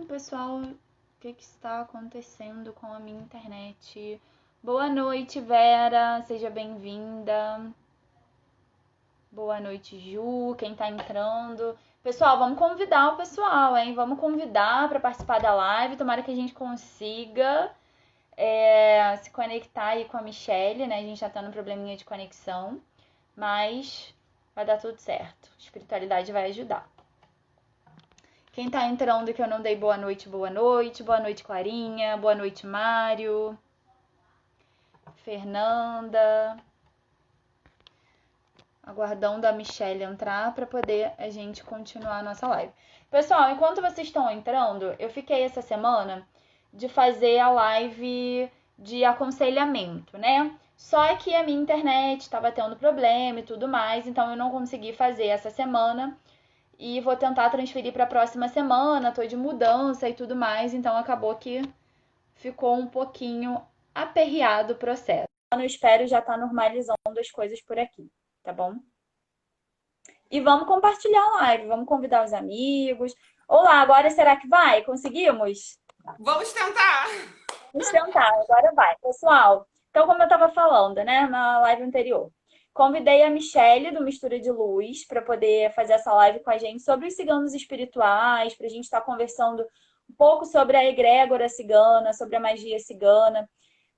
pessoal, o que está acontecendo com a minha internet? Boa noite, Vera, seja bem-vinda. Boa noite, Ju, quem tá entrando. Pessoal, vamos convidar o pessoal, hein? Vamos convidar para participar da live. Tomara que a gente consiga se conectar aí com a Michelle, né? A gente já tá no probleminha de conexão, mas vai dar tudo certo. A espiritualidade vai ajudar. Quem tá entrando que eu não dei boa noite, boa noite. Boa noite, Clarinha. Boa noite, Mário. Fernanda. Aguardando a Michelle entrar para poder a gente continuar a nossa live. Pessoal, enquanto vocês estão entrando, eu fiquei essa semana de fazer a live de aconselhamento, né? Só que a minha internet estava tendo problema e tudo mais, então eu não consegui fazer essa semana. E vou tentar transferir para a próxima semana, tô de mudança e tudo mais, então acabou que ficou um pouquinho aperreado o processo. Eu espero já estar normalizando as coisas por aqui, tá bom? E vamos compartilhar a live, vamos convidar os amigos. Olá, agora será que vai? Conseguimos? Vamos tentar! Vamos tentar, agora vai. Pessoal, então como eu estava falando, né, na live anterior, convidei a Michelle do Mistura de Luz para poder fazer essa live com a gente sobre os ciganos espirituais, para a gente estar conversando um pouco sobre a egrégora cigana, sobre a magia cigana,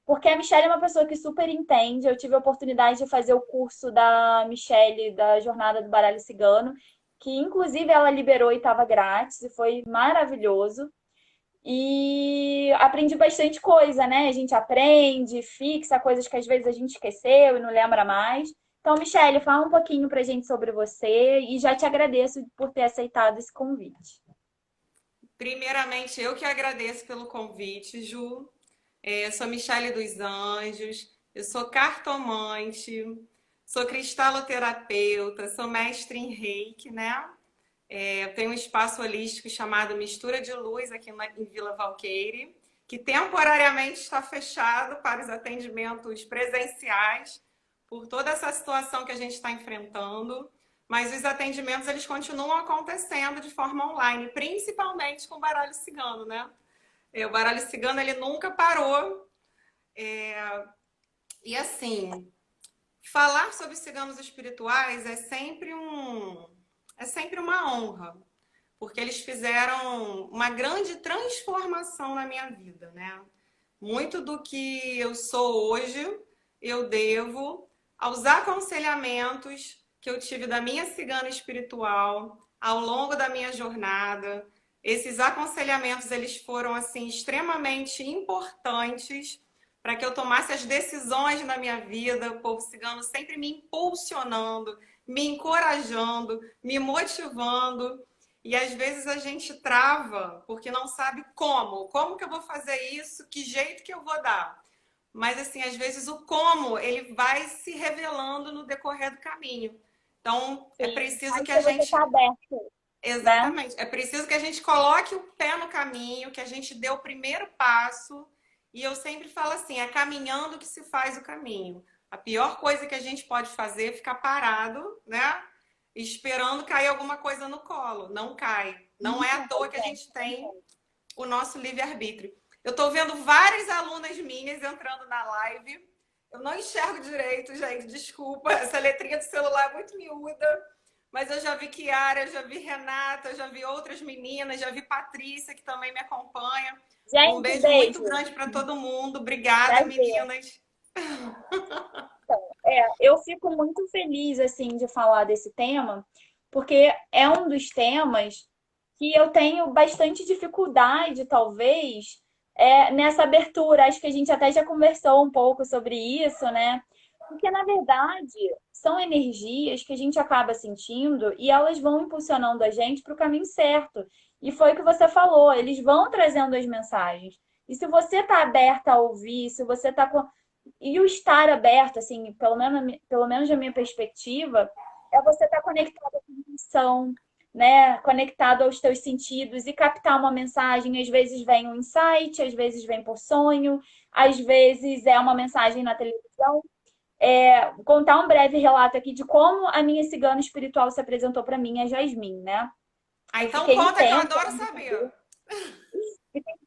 porque a Michelle é uma pessoa que super entende. Eu tive a oportunidade de fazer o curso da Michelle da Jornada do Baralho Cigano, que inclusive ela liberou e estava grátis, e foi maravilhoso. E aprendi bastante coisa, né? A gente aprende, fixa coisas que às vezes a gente esqueceu e não lembra mais. Então, Michelle, fala um pouquinho pra gente sobre você e já te agradeço por ter aceitado esse convite. Primeiramente, eu que agradeço pelo convite, Ju. Eu sou Michele dos Anjos, eu sou cartomante, sou cristaloterapeuta, sou mestre em Reiki, né? Eu tenho um espaço holístico chamado Mistura de Luz aqui em Vila Valqueire, que temporariamente está fechado para os atendimentos presenciais por toda essa situação que a gente está enfrentando. Mas os atendimentos eles continuam acontecendo de forma online, principalmente com o baralho cigano, né? O baralho cigano ele nunca parou. E assim, falar sobre ciganos espirituais é sempre uma honra, porque eles fizeram uma grande transformação na minha vida, né? Muito do que eu sou hoje, eu devo aos aconselhamentos que eu tive da minha cigana espiritual ao longo da minha jornada. Esses aconselhamentos, eles foram assim extremamente importantes para que eu tomasse as decisões na minha vida. O povo cigano sempre me impulsionando, me encorajando, me motivando. E às vezes a gente trava porque não sabe como. Como que eu vou fazer isso? Que jeito que eu vou dar? Mas assim, às vezes o como, ele vai se revelando no decorrer do caminho. Então, é Sim, preciso que basta a você estar gente aberto, né? exatamente, é preciso que a gente coloque o pé no caminho, que a gente dê o primeiro passo. E eu sempre falo assim, é caminhando que se faz o caminho. A pior coisa que a gente pode fazer é ficar parado, né? Esperando cair alguma coisa no colo. Não cai. Não é à toa que a gente tem o nosso livre-arbítrio. Eu estou vendo várias alunas minhas entrando na live. Eu não enxergo direito, gente, desculpa. Essa letrinha do celular é muito miúda. Mas eu já vi Kiara, eu já vi Renata, eu já vi outras meninas, já vi Patrícia, que também me acompanha. Um Gente, beijo muito beijo. grande para todo mundo. Obrigada, Prazer. meninas. Eu fico muito feliz assim de falar desse tema, porque é um dos temas que eu tenho bastante dificuldade, talvez, nessa abertura. Acho que a gente até já conversou um pouco sobre isso, né? Porque, na verdade, são energias que a gente acaba sentindo e elas vão impulsionando a gente para o caminho certo. E foi o que você falou, eles vão trazendo as mensagens. E se você está aberta a ouvir, se você está com e o estar aberto, assim, pelo menos da minha perspectiva, é você estar conectado à intuição, né? Conectado aos teus sentidos e captar uma mensagem. Às vezes vem um insight, às vezes vem por sonho, às vezes é uma mensagem na televisão. Contar um breve relato aqui de como a minha cigana espiritual se apresentou para mim, a Jasmine, né? Ah, Eu então fiquei um conta que eu tempo adoro sem saber. saber.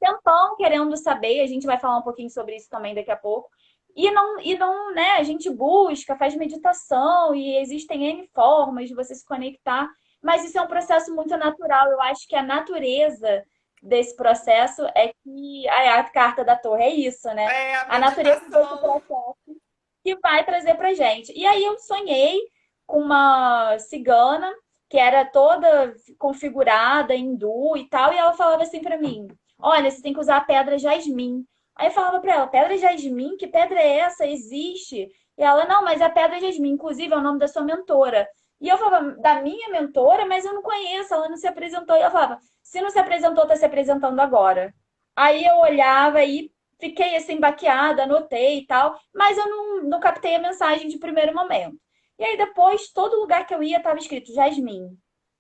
tempão querendo saber, a gente vai falar um pouquinho sobre isso também daqui a pouco. E não, né, a gente busca, faz meditação e existem N formas de você se conectar, mas isso é um processo muito natural. Eu acho que a natureza desse processo é que a carta da torre é isso, né? É a A natureza desse meditação. processo que vai trazer pra gente. E aí eu sonhei com uma cigana que era toda configurada hindu e tal, e ela falava assim pra mim: "Olha, você tem que usar a pedra jasmim". Aí eu falava pra ela: "Pedra jasmim? Que pedra é essa? Existe?". E ela: "Não, mas é a pedra jasmim, inclusive é o nome da sua mentora". E eu falava: "Da minha mentora? Mas eu não conheço, ela não se apresentou". E ela falava: "Se não se apresentou, tá se apresentando agora". Aí eu olhava e fiquei assim baqueada, anotei e tal, mas eu não captei a mensagem de primeiro momento. E aí depois, todo lugar que eu ia estava escrito Jasmine,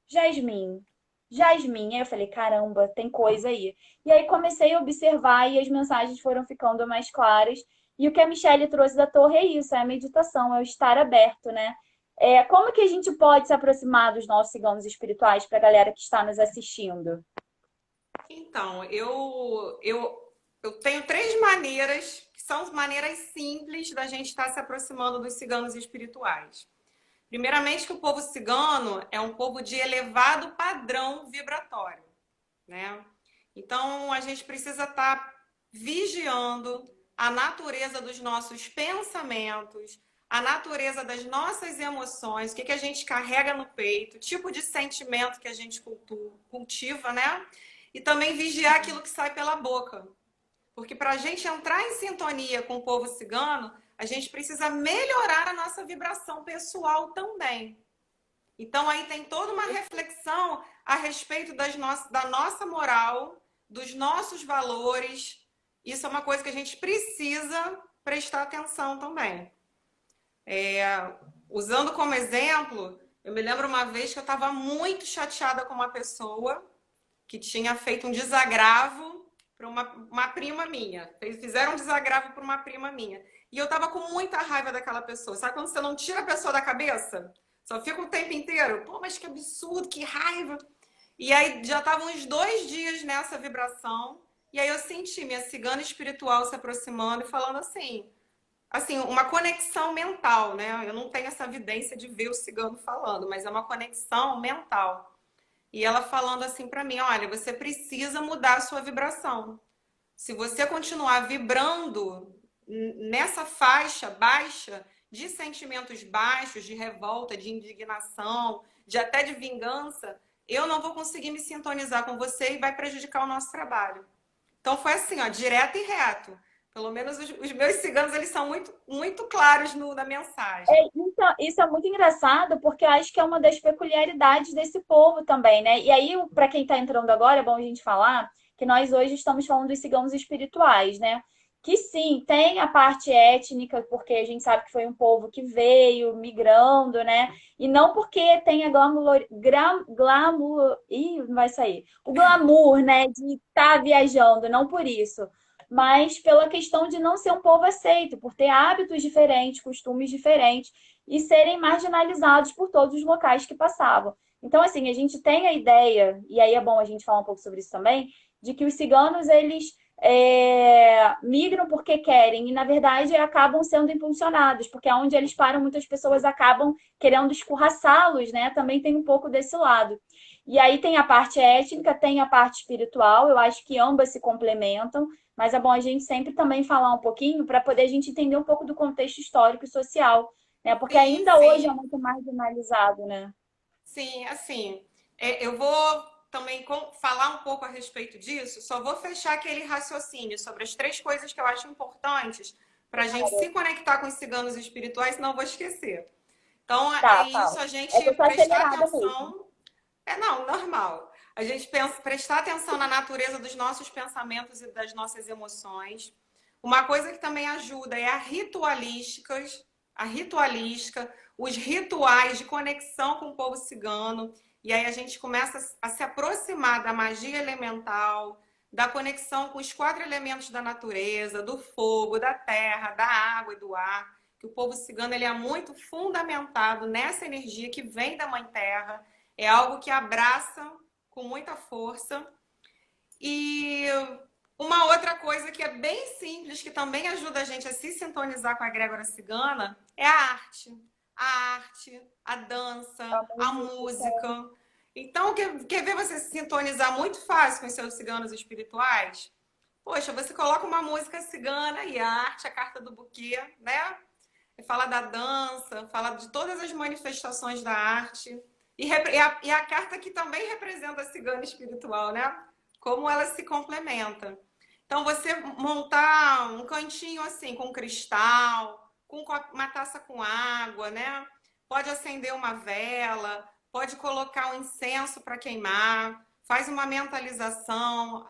Jasmine, Jasmine. Aí eu falei, caramba, tem coisa aí. E aí comecei a observar e as mensagens foram ficando mais claras. E o que a Michelle trouxe da torre é isso, é a meditação, é o estar aberto, né? Como que a gente pode se aproximar dos nossos ciganos espirituais para a galera que está nos assistindo? Então, eu tenho três maneiras, que são maneiras simples da gente estar se aproximando dos ciganos espirituais. Primeiramente, que o povo cigano é um povo de elevado padrão vibratório, né? Então, a gente precisa estar vigiando a natureza dos nossos pensamentos, a natureza das nossas emoções, o que a gente carrega no peito, o tipo de sentimento que a gente cultiva, né? E também vigiar aquilo que sai pela boca. Porque para a gente entrar em sintonia com o povo cigano, a gente precisa melhorar a nossa vibração pessoal também. Então aí tem toda uma reflexão a respeito da nossa moral, dos nossos valores. Isso é uma coisa que a gente precisa prestar atenção também. Usando como exemplo, eu me lembro uma vez que eu estava muito chateada com uma pessoa que tinha feito um desagravo para uma prima minha. Fizeram um desagravo para uma prima minha. E eu tava com muita raiva daquela pessoa. Sabe quando você não tira a pessoa da cabeça? Só fica o tempo inteiro. Pô, mas que absurdo, que raiva. E aí já estavam uns 2 dias nessa vibração. E aí eu senti minha cigana espiritual se aproximando e falando assim, uma conexão mental, né? Eu não tenho essa evidência de ver o cigano falando, mas é uma conexão mental. E ela falando assim para mim, olha, você precisa mudar a sua vibração. Se você continuar vibrando nessa faixa baixa de sentimentos baixos, de revolta, de indignação, de até de vingança, eu não vou conseguir me sintonizar com você e vai prejudicar o nosso trabalho. Então foi assim, ó, direto e reto. Pelo menos os meus ciganos, eles são muito, muito claros na mensagem. Isso é muito engraçado, porque eu acho que é uma das peculiaridades desse povo também, né? E aí, para quem está entrando agora, é bom a gente falar que nós hoje estamos falando dos ciganos espirituais, né? Que sim, tem a parte étnica, porque a gente sabe que foi um povo que veio migrando, né? E não porque tenha glamour, ih, não vai sair. O glamour, né, de estar viajando, não por isso, mas pela questão de não ser um povo aceito, por ter hábitos diferentes, costumes diferentes e serem marginalizados por todos os locais que passavam. Então, assim, a gente tem a ideia, e aí é bom a gente falar um pouco sobre isso também, de que os ciganos, eles migram porque querem, e na verdade acabam sendo impulsionados, porque onde eles param, muitas pessoas acabam querendo escorraçá-los, né? Também tem um pouco desse lado. E aí tem a parte étnica, tem a parte espiritual, eu acho que ambas se complementam, mas é bom a gente sempre também falar um pouquinho para poder a gente entender um pouco do contexto histórico e social, né? Porque Sim, ainda hoje é sim. muito marginalizado, né? Sim, assim, eu vou também falar um pouco a respeito disso, só vou fechar aquele raciocínio sobre as três coisas que eu acho importantes para a gente se conectar com os ciganos espirituais, senão eu vou esquecer. Então, é Tá, isso, fala. a É que gente eu tô prestar acelerada mesmo. atenção. Não, normal. A gente prestar atenção na natureza dos nossos pensamentos e das nossas emoções. Uma coisa que também ajuda é a ritualística, os rituais de conexão com o povo cigano. E aí a gente começa a se aproximar da magia elemental, da conexão com os 4 elementos da natureza, do fogo, da terra, da água e do ar. Que o povo cigano ele é muito fundamentado nessa energia que vem da Mãe Terra. É algo que abraça com muita força. E Uma outra coisa que é bem simples, que também ajuda a gente a se sintonizar com a egrégora cigana, é a arte. A arte, a dança, A a música. música. Então, quer ver você se sintonizar muito fácil com os seus ciganos espirituais? Poxa, você coloca uma música cigana e a arte, a carta do buquê, né? Fala da dança, fala de todas as manifestações da arte. E a carta que também representa a cigana espiritual, né? Como ela se complementa. Então, você montar um cantinho assim, com cristal, com uma taça com água, né? Pode acender uma vela, pode colocar um incenso para queimar, faz uma mentalização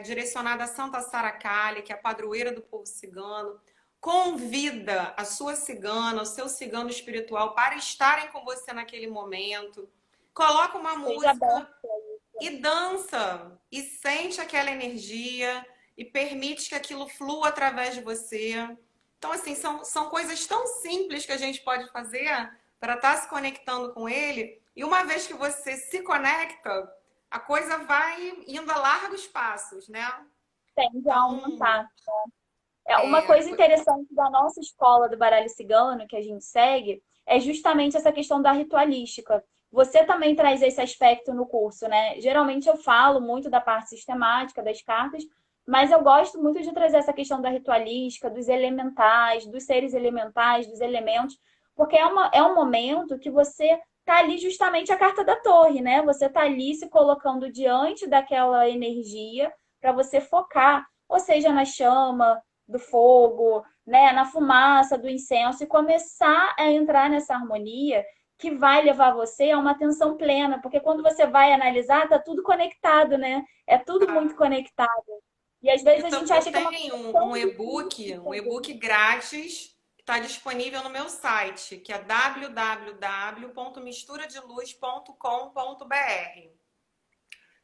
direcionada a Santa Sara Kali, que é a padroeira do povo cigano. Convida a sua cigana, o seu cigano espiritual para estarem com você naquele momento. Coloca uma Seja música aberto. e dança. E sente aquela energia e permite que aquilo flua através de você. Então, assim, são coisas tão simples que a gente pode fazer para estar se conectando com ele. E uma vez que você se conecta, a coisa vai indo a largos passos, né? Tende a Então, aumentar. É, uma é, coisa interessante da nossa escola do baralho cigano, que a gente segue, é justamente essa questão da ritualística. Você também traz esse aspecto no curso, né? Geralmente eu falo muito da parte sistemática das cartas, mas eu gosto muito de trazer essa questão da ritualística, dos elementais, dos seres elementais, dos elementos, porque é um momento que você tá ali justamente a carta da torre, né? Você tá ali se colocando diante daquela energia para você focar, ou seja, na chama, do fogo, né, na fumaça do incenso e começar a entrar nessa harmonia que vai levar você a uma atenção plena, porque quando você vai analisar, tá tudo conectado, né? É tudo muito tá. conectado. E às vezes a gente Eu acha que é uma tenho coisa tão um difícil e-book, de um fazer. e-book grátis que está disponível no meu site, que é www.misturadeluz.com.br.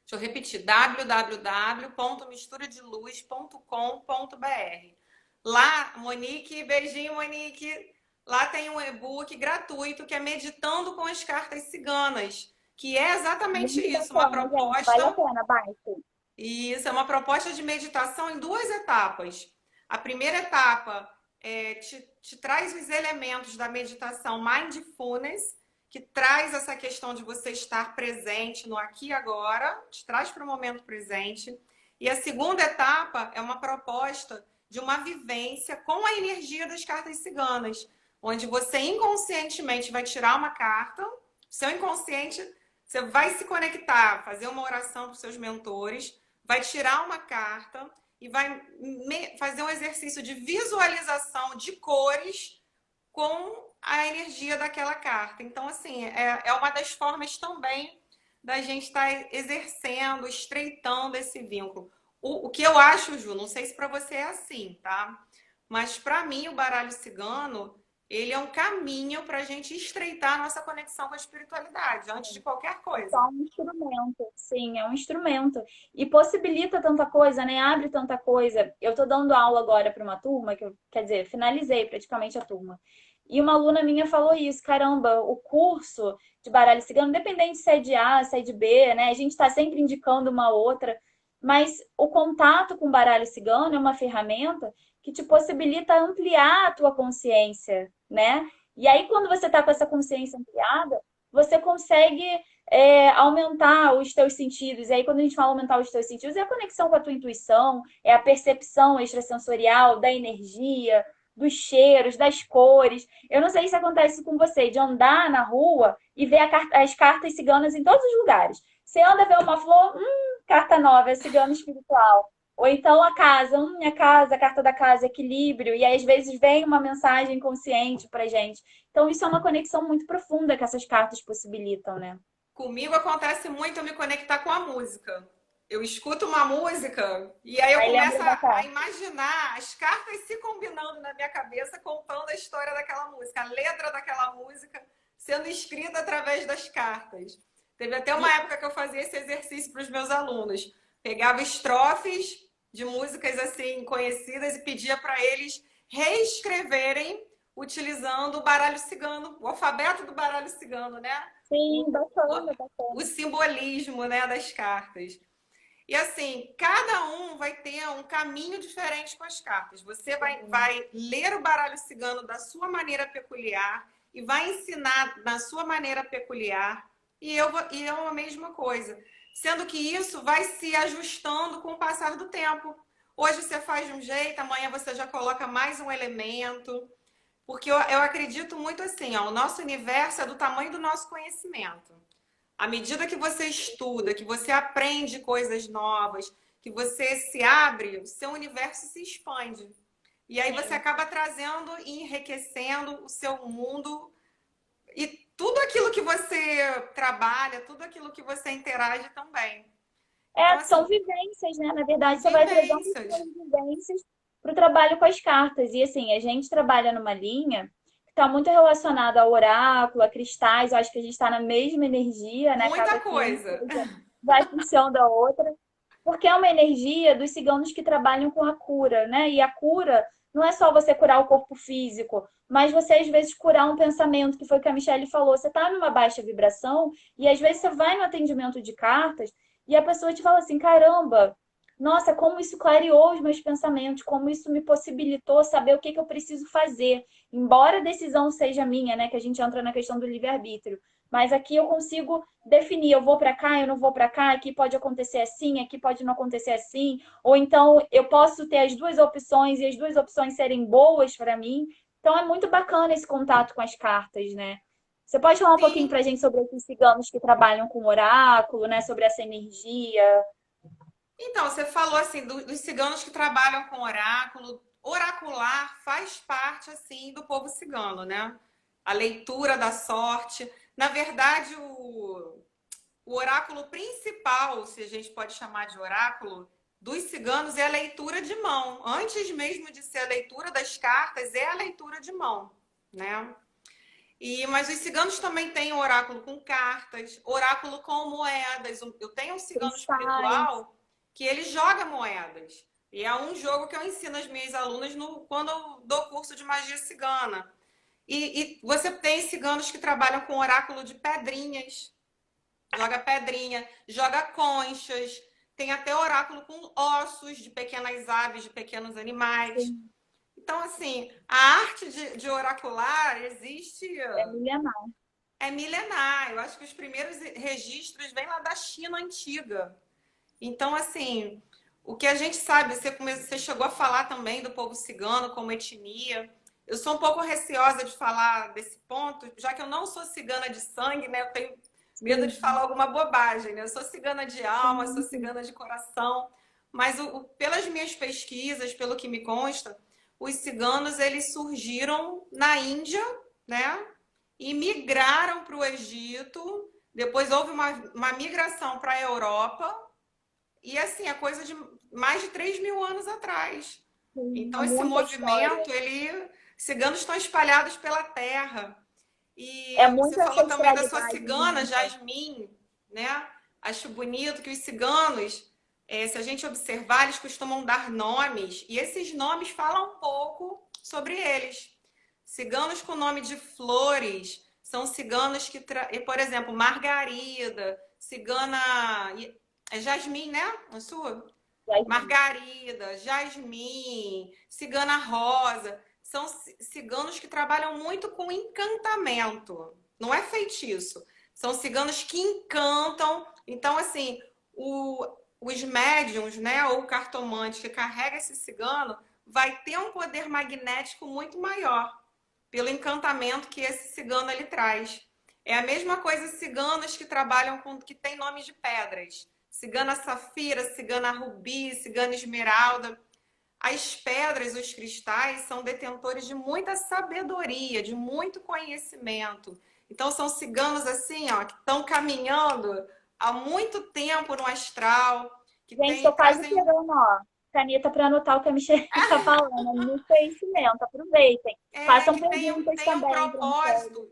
Deixa eu repetir, www.misturadeluz.com.br. Lá, Monique, beijinho, Monique. Lá tem um e-book gratuito que é Meditando com as Cartas Ciganas, que é exatamente Muito isso, uma bacana, gente. Vale a proposta. pena, baixe. E isso é uma proposta de meditação em duas etapas. A primeira etapa te traz os elementos da meditação mindfulness, que traz essa questão de você estar presente no aqui e agora, te traz para o momento presente. E a segunda etapa é uma proposta de uma vivência com a energia das cartas ciganas, onde você inconscientemente vai tirar uma carta, seu inconsciente, você vai se conectar, fazer uma oração para os seus mentores, vai tirar uma carta e vai fazer um exercício de visualização de cores com a energia daquela carta. Então, assim, é uma das formas também da gente estar exercendo, estreitando esse vínculo. O que eu acho, Ju, não sei se para você é assim, tá? Mas para mim, o baralho cigano, ele é um caminho para a gente estreitar a nossa conexão com a espiritualidade, antes de qualquer coisa. Só um instrumento, sim, é um instrumento. E possibilita tanta coisa, né? Abre tanta coisa. Eu tô dando aula agora para uma turma, quer dizer, finalizei praticamente a turma. E uma aluna minha falou isso, caramba, o curso de baralho cigano, independente se é de A, se é de B, né? A gente está sempre indicando uma outra, mas o contato com o baralho cigano é uma ferramenta que te possibilita ampliar a tua consciência, né? E aí, quando você está com essa consciência ampliada, você consegue aumentar os teus sentidos. E aí, quando a gente fala aumentar os teus sentidos, é a conexão com a tua intuição, é a percepção extrasensorial da energia, dos cheiros, das cores. Eu não sei se acontece com você, de andar na rua e ver as cartas ciganas em todos os lugares. Você anda ver uma flor, carta nova, é cigano espiritual. Ou então a casa, a carta da casa, equilíbrio. E aí, às vezes, vem uma mensagem consciente pra gente. Então, isso é uma conexão muito profunda que essas cartas possibilitam, né? Comigo acontece muito eu me conectar com a música. Eu escuto uma música e aí eu Aí começo lembra da a carta. imaginar as cartas se combinando na minha cabeça, contando a história daquela música, a letra daquela música sendo escrita através das cartas. Teve até uma E época que eu fazia esse exercício para os meus alunos. Pegava estrofes de músicas assim conhecidas e pedia para eles reescreverem utilizando o baralho cigano, o alfabeto do baralho cigano, né? sim, O, bacana, o bacana. simbolismo, né, das cartas. E assim, cada um vai ter um caminho diferente com as cartas. Você vai ler o baralho cigano da sua maneira peculiar e vai ensinar da sua maneira peculiar. E é a mesma coisa. Sendo que isso vai se ajustando com o passar do tempo. Hoje você faz de um jeito, amanhã você já coloca mais um elemento. Porque eu acredito muito assim, ó, o nosso universo é do tamanho do nosso conhecimento. À medida que você estuda, que você aprende coisas novas, que você se abre, o seu universo se expande. E aí você Sim. acaba trazendo e enriquecendo o seu mundo e tudo aquilo que você trabalha, tudo aquilo que você interage também. Então, São assim, vivências, né? Na verdade, você vai trazendo vivências. suas vivências para o trabalho com as cartas. E assim, a gente trabalha numa linha que está muito relacionada ao oráculo, a cristais. Eu acho que a gente está na mesma energia, né? Muita Acaba que uma coisa. coisa vai puxando a outra. Porque é uma energia dos ciganos que trabalham com a cura, né? E a cura não é só você curar o corpo físico, mas você às vezes curar um pensamento, que foi o que a Michelle falou. Você está numa baixa vibração e às vezes você vai no atendimento de cartas e a pessoa te fala assim: caramba, nossa, como isso clareou os meus pensamentos, como isso me possibilitou saber o que que eu preciso fazer. Embora a decisão seja minha, né? Que a gente entra na questão do livre-arbítrio. Mas aqui eu consigo definir, eu vou para cá, eu não vou para cá, aqui pode acontecer assim, aqui pode não acontecer assim, ou então eu posso ter as duas opções e as duas opções serem boas para mim. Então é muito bacana esse contato com as cartas, né? Você pode falar um pouquinho Sim. para a gente sobre esses ciganos que trabalham com oráculo, né? Sobre essa energia? Então, você falou assim dos ciganos que trabalham com oráculo. Oracular faz parte assim do povo cigano, né? A leitura da sorte. Na verdade, o oráculo principal, se a gente pode chamar de oráculo, dos ciganos é a leitura de mão. Antes mesmo de ser a leitura das cartas, é a leitura de mão, né? Mas os ciganos também têm oráculo com cartas, oráculo com moedas. Eu tenho um cigano Cristais. espiritual que ele joga moedas. E é um jogo que eu ensino às minhas alunas quando eu dou curso de magia cigana. E você tem ciganos que trabalham com oráculo de pedrinhas. Joga pedrinha, joga conchas. Tem até oráculo com ossos de pequenas aves, de pequenos animais. Sim, Então, assim, a arte de oracular existe, é milenar. é milenar. Eu acho que os primeiros registros vêm lá da China antiga. Então, assim, o que a gente sabe, você chegou a falar também do povo cigano como etnia. Eu sou um pouco receosa de falar desse ponto, já que eu não sou cigana de sangue, né? Eu tenho medo de Sim, falar alguma bobagem, né? Eu sou cigana de alma, sou sim, sim. cigana de coração. Mas pelas minhas pesquisas, pelo que me consta, os ciganos eles surgiram na Índia, né? E migraram para o Egito. Depois houve uma migração para a Europa e assim, a coisa de mais de 3.000 anos atrás. Sim, Então, é esse muita história. movimento, ciganos estão espalhados pela terra. E É você muita falou também da sua ancestralidade cigana, junta. Jasmine, né? Acho bonito que os ciganos, se a gente observar, eles costumam dar nomes, e esses nomes falam um pouco sobre eles. Ciganos com nome de flores são ciganos que, por exemplo, Margarida, cigana. É Jasmine, né? A sua? Jasmine. Margarida, Jasmine, Cigana Rosa. São ciganos que trabalham muito com encantamento. Não é feitiço. São ciganos que encantam. Então, assim, os médiums, né, ou o cartomante que carrega esse cigano, vai ter um poder magnético muito maior pelo encantamento que esse cigano ele traz. É a mesma coisa ciganos que trabalham com que tem nomes de pedras. Cigana safira, cigana rubi, cigana esmeralda. As pedras, os cristais, são detentores de muita sabedoria, de muito conhecimento. Então, são ciganos assim, ó, que estão caminhando há muito tempo no astral, que Gente, estou quase trazem. pegando, ó, caneta para anotar o que a Michelle está falando. É muito conhecimento. Aproveitem. Façam Que perguntas tem um também para a Michelle. propósito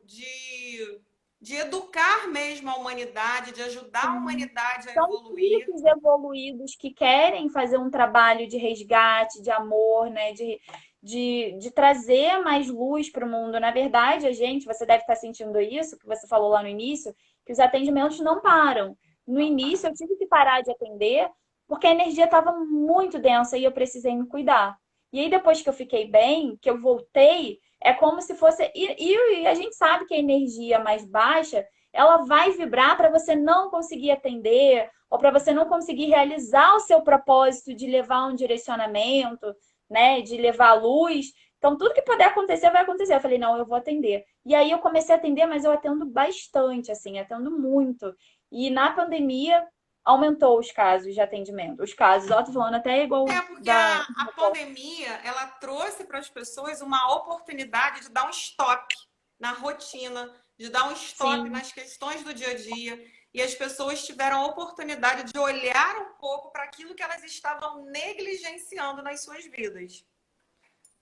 de educar mesmo a humanidade, de ajudar a Sim. humanidade a São evoluir. espíritos evoluídos que querem fazer um trabalho de resgate, de amor, né? De trazer mais luz para o mundo. Na verdade, a gente, você deve estar sentindo isso, que você falou lá no início, que os atendimentos não param. No início, eu tive que parar de atender porque a energia estava muito densa e eu precisei me cuidar. E aí, depois que eu fiquei bem, que eu voltei, é como se fosse. E a gente sabe que a energia mais baixa, ela vai vibrar para você não conseguir atender, ou para você não conseguir realizar o seu propósito de levar um direcionamento, né? De levar a luz. Então, tudo que puder acontecer, vai acontecer. Eu falei, não, eu vou atender. E aí eu comecei a atender, mas eu atendo bastante, assim, atendo muito. E na pandemia, aumentou os casos de atendimento. Os casos, ó, tô falando até igual É, porque da. a pandemia, ela trouxe para as pessoas uma oportunidade de dar um stop na rotina, de dar um stop Sim, nas questões do dia a dia. E as pessoas tiveram a oportunidade de olhar um pouco para aquilo que elas estavam negligenciando nas suas vidas.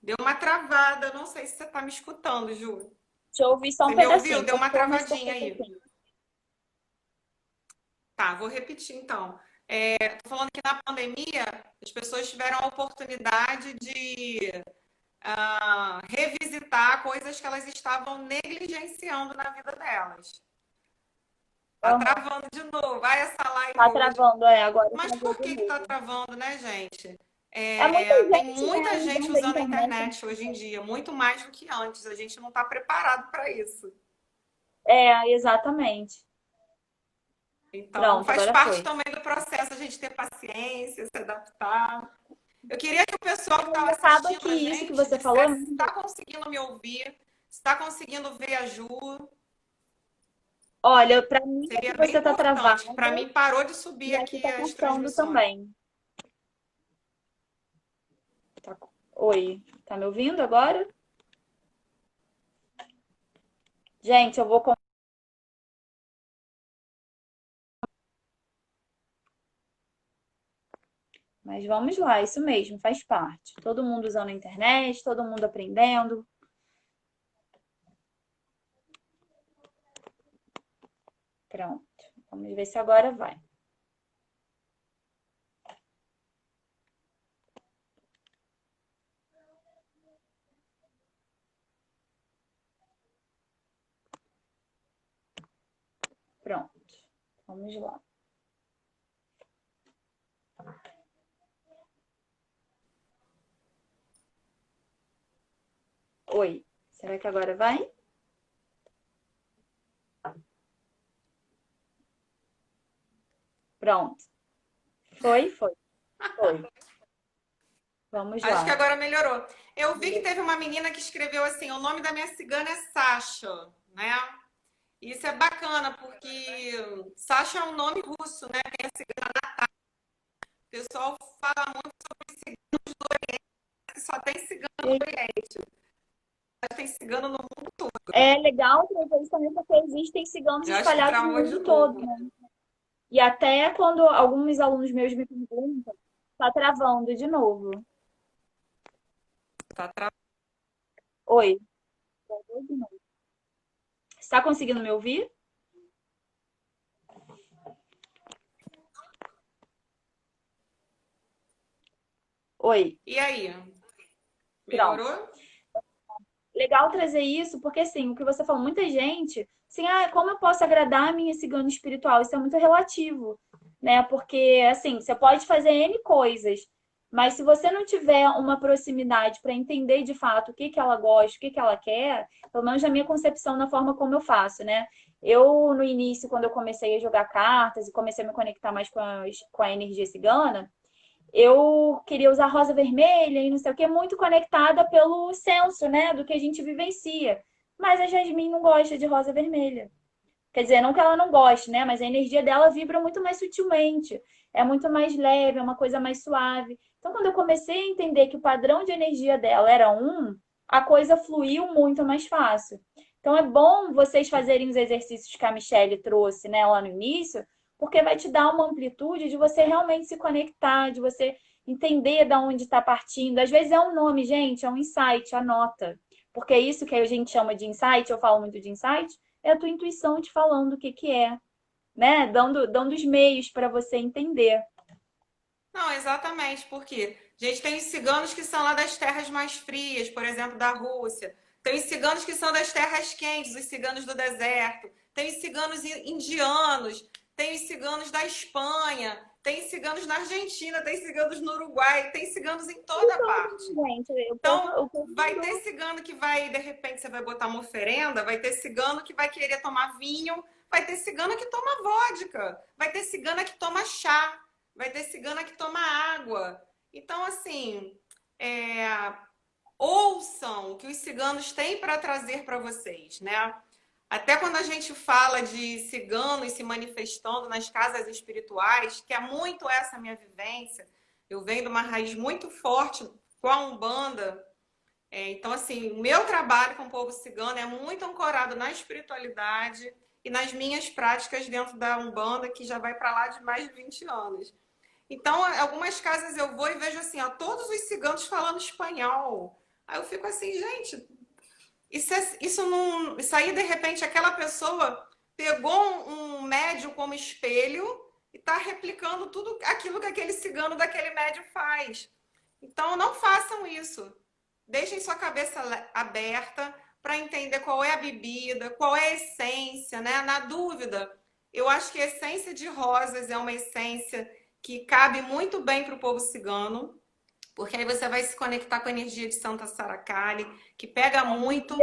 Deu uma travada, não sei se você está me escutando, Ju. deixa eu ouvir só um Você me ouviu? pedacinho. Deu uma Cortou, mas travadinha cortou um aí. pouquinho. Tá, vou repetir então. Tô falando que na pandemia as pessoas tiveram a oportunidade de revisitar coisas que elas estavam negligenciando na vida delas. Tá Aham. travando de novo. Vai essa live Tá hoje. travando, agora Mas travou por de que que tá novo. travando, né, gente? É muita Tem gente, né, muita gente usando a usando a internet. internet hoje em dia, muito mais do que antes. A gente não está preparado para isso. É, exatamente. Então, Pronto, faz agora parte foi. também do processo a gente ter paciência, se adaptar. Eu queria que o pessoal que estava E acaba assistindo que a isso que gente você falou é dissesse se muito. está conseguindo me ouvir, se está conseguindo ver a Ju. Olha, pra mim aqui Seria bem você tá travada importante. Para mim, parou de subir e aqui aqui tá as cortando transmissões. também. Tá... Oi, tá me ouvindo agora? Gente, eu vou. Mas vamos lá, isso mesmo, faz parte. Todo mundo usando a internet, todo mundo aprendendo. Pronto. Vamos ver se agora vai. Pronto. Vamos lá. Oi. Será que agora vai? Pronto. Foi, foi, foi. Vamos Acho que lá. agora melhorou. Eu vi que teve uma menina que escreveu assim: o nome da minha cigana é Sasha, né? Isso é bacana, porque Sasha é um nome russo, né? Tem a cigana. O pessoal fala muito sobre ciganos do Oriente, que só tem cigano do Oriente. Mas tem cigano no mundo todo. É legal trazer isso também porque existem ciganos Eu acho que espalhados no travou de mundo todo, novo. né? E até quando alguns alunos meus me perguntam, tá travando de novo. Tá travando. Oi. Travou de novo. Está conseguindo me ouvir? Oi. E aí? Pronto. Melhorou? Legal trazer isso, porque assim, o que você falou, muita gente, assim, como eu posso agradar a minha cigana espiritual? Isso é muito relativo, né? Porque assim, você pode fazer N coisas, mas se você não tiver uma proximidade para entender de fato o que que ela gosta, o que que ela quer, pelo menos na minha concepção, na forma como eu faço, né? Eu, no início, quando eu comecei a jogar cartas e comecei a me conectar mais com a energia cigana, eu queria usar rosa vermelha e não sei o que, muito conectada pelo senso, né, do que a gente vivencia. Mas a Jasmine não gosta de rosa vermelha. Quer dizer, não que ela não goste, né, mas a energia dela vibra muito mais sutilmente, é muito mais leve, é uma coisa mais suave. Então, quando eu comecei a entender que o padrão de energia dela era um, a coisa fluiu muito mais fácil. Então, é bom vocês fazerem os exercícios que a Michelle trouxe, né, lá no início, porque vai te dar uma amplitude de você realmente se conectar, de você entender de onde está partindo. Às vezes é um nome, gente, é um insight, anota. Porque é isso que a gente chama de insight, eu falo muito de insight, é a tua intuição te falando o que que é, né? Dando os meios para você entender. Não, exatamente, porque a gente tem os ciganos que são lá das terras mais frias, por exemplo, da Rússia. Tem os ciganos que são das terras quentes, os ciganos do deserto. Tem os ciganos indianos. tem os ciganos da Espanha, tem ciganos na Argentina, tem ciganos no Uruguai, tem ciganos em toda Então, parte. gente, Então, o povo vai ter mudou. cigano que vai, de repente, você vai botar uma oferenda, vai ter cigano que vai querer tomar vinho, vai ter cigano que toma vodka, vai ter cigana que toma chá, vai ter cigana que toma água. Então, assim, ouçam o que os ciganos têm para trazer para vocês, né? Até quando a gente fala de ciganos se manifestando nas casas espirituais, que é muito essa minha vivência, eu venho de uma raiz muito forte com a Umbanda. Então, assim, o meu trabalho com o povo cigano é muito ancorado na espiritualidade e nas minhas práticas dentro da Umbanda, que já vai para lá de mais de 20 anos. Então, algumas casas eu vou e vejo assim, ó, todos os ciganos falando espanhol. Aí eu fico assim, gente, isso aí, de repente, aquela pessoa pegou um médium como espelho e está replicando tudo aquilo que aquele cigano daquele médium faz. Então, não façam isso. Deixem sua cabeça aberta para entender qual é a bebida, qual é a essência, né? Na dúvida, eu acho que a essência de rosas é uma essência que cabe muito bem para o povo cigano, porque aí você vai se conectar com a energia de Santa Saracali, que pega muito.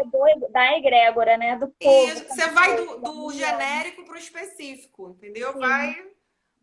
Da egrégora, né? Do E povo. você vai do genérico para o específico, entendeu? Sim. Vai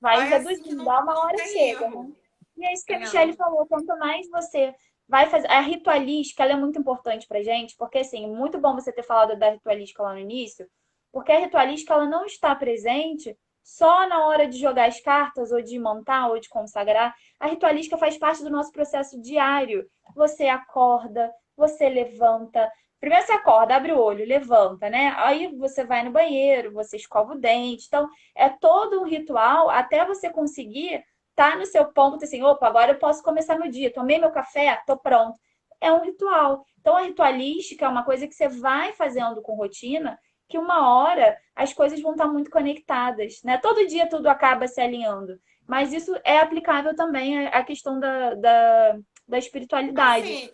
Vai assim que reduzindo, dá uma não hora tem chega, né? erro. E é isso que a É. Michelle falou, quanto mais você vai fazer. A ritualística, ela é muito importante pra gente, porque assim, muito bom você ter falado da ritualística lá no início, porque a ritualística ela não está presente só na hora de jogar as cartas, ou de montar, ou de consagrar. A ritualística faz parte do nosso processo diário. Você acorda, você levanta. Primeiro você acorda, abre o olho, levanta, né? Aí você vai no banheiro, você escova o dente. Então, é todo um ritual até você conseguir tá no seu ponto assim, opa, agora eu posso começar meu dia, tomei meu café, tô pronto. É um ritual. Então a ritualística é uma coisa que você vai fazendo com rotina, que uma hora as coisas vão estar muito conectadas, né? Todo dia tudo acaba se alinhando. Mas isso é aplicável também à questão da espiritualidade. Assim,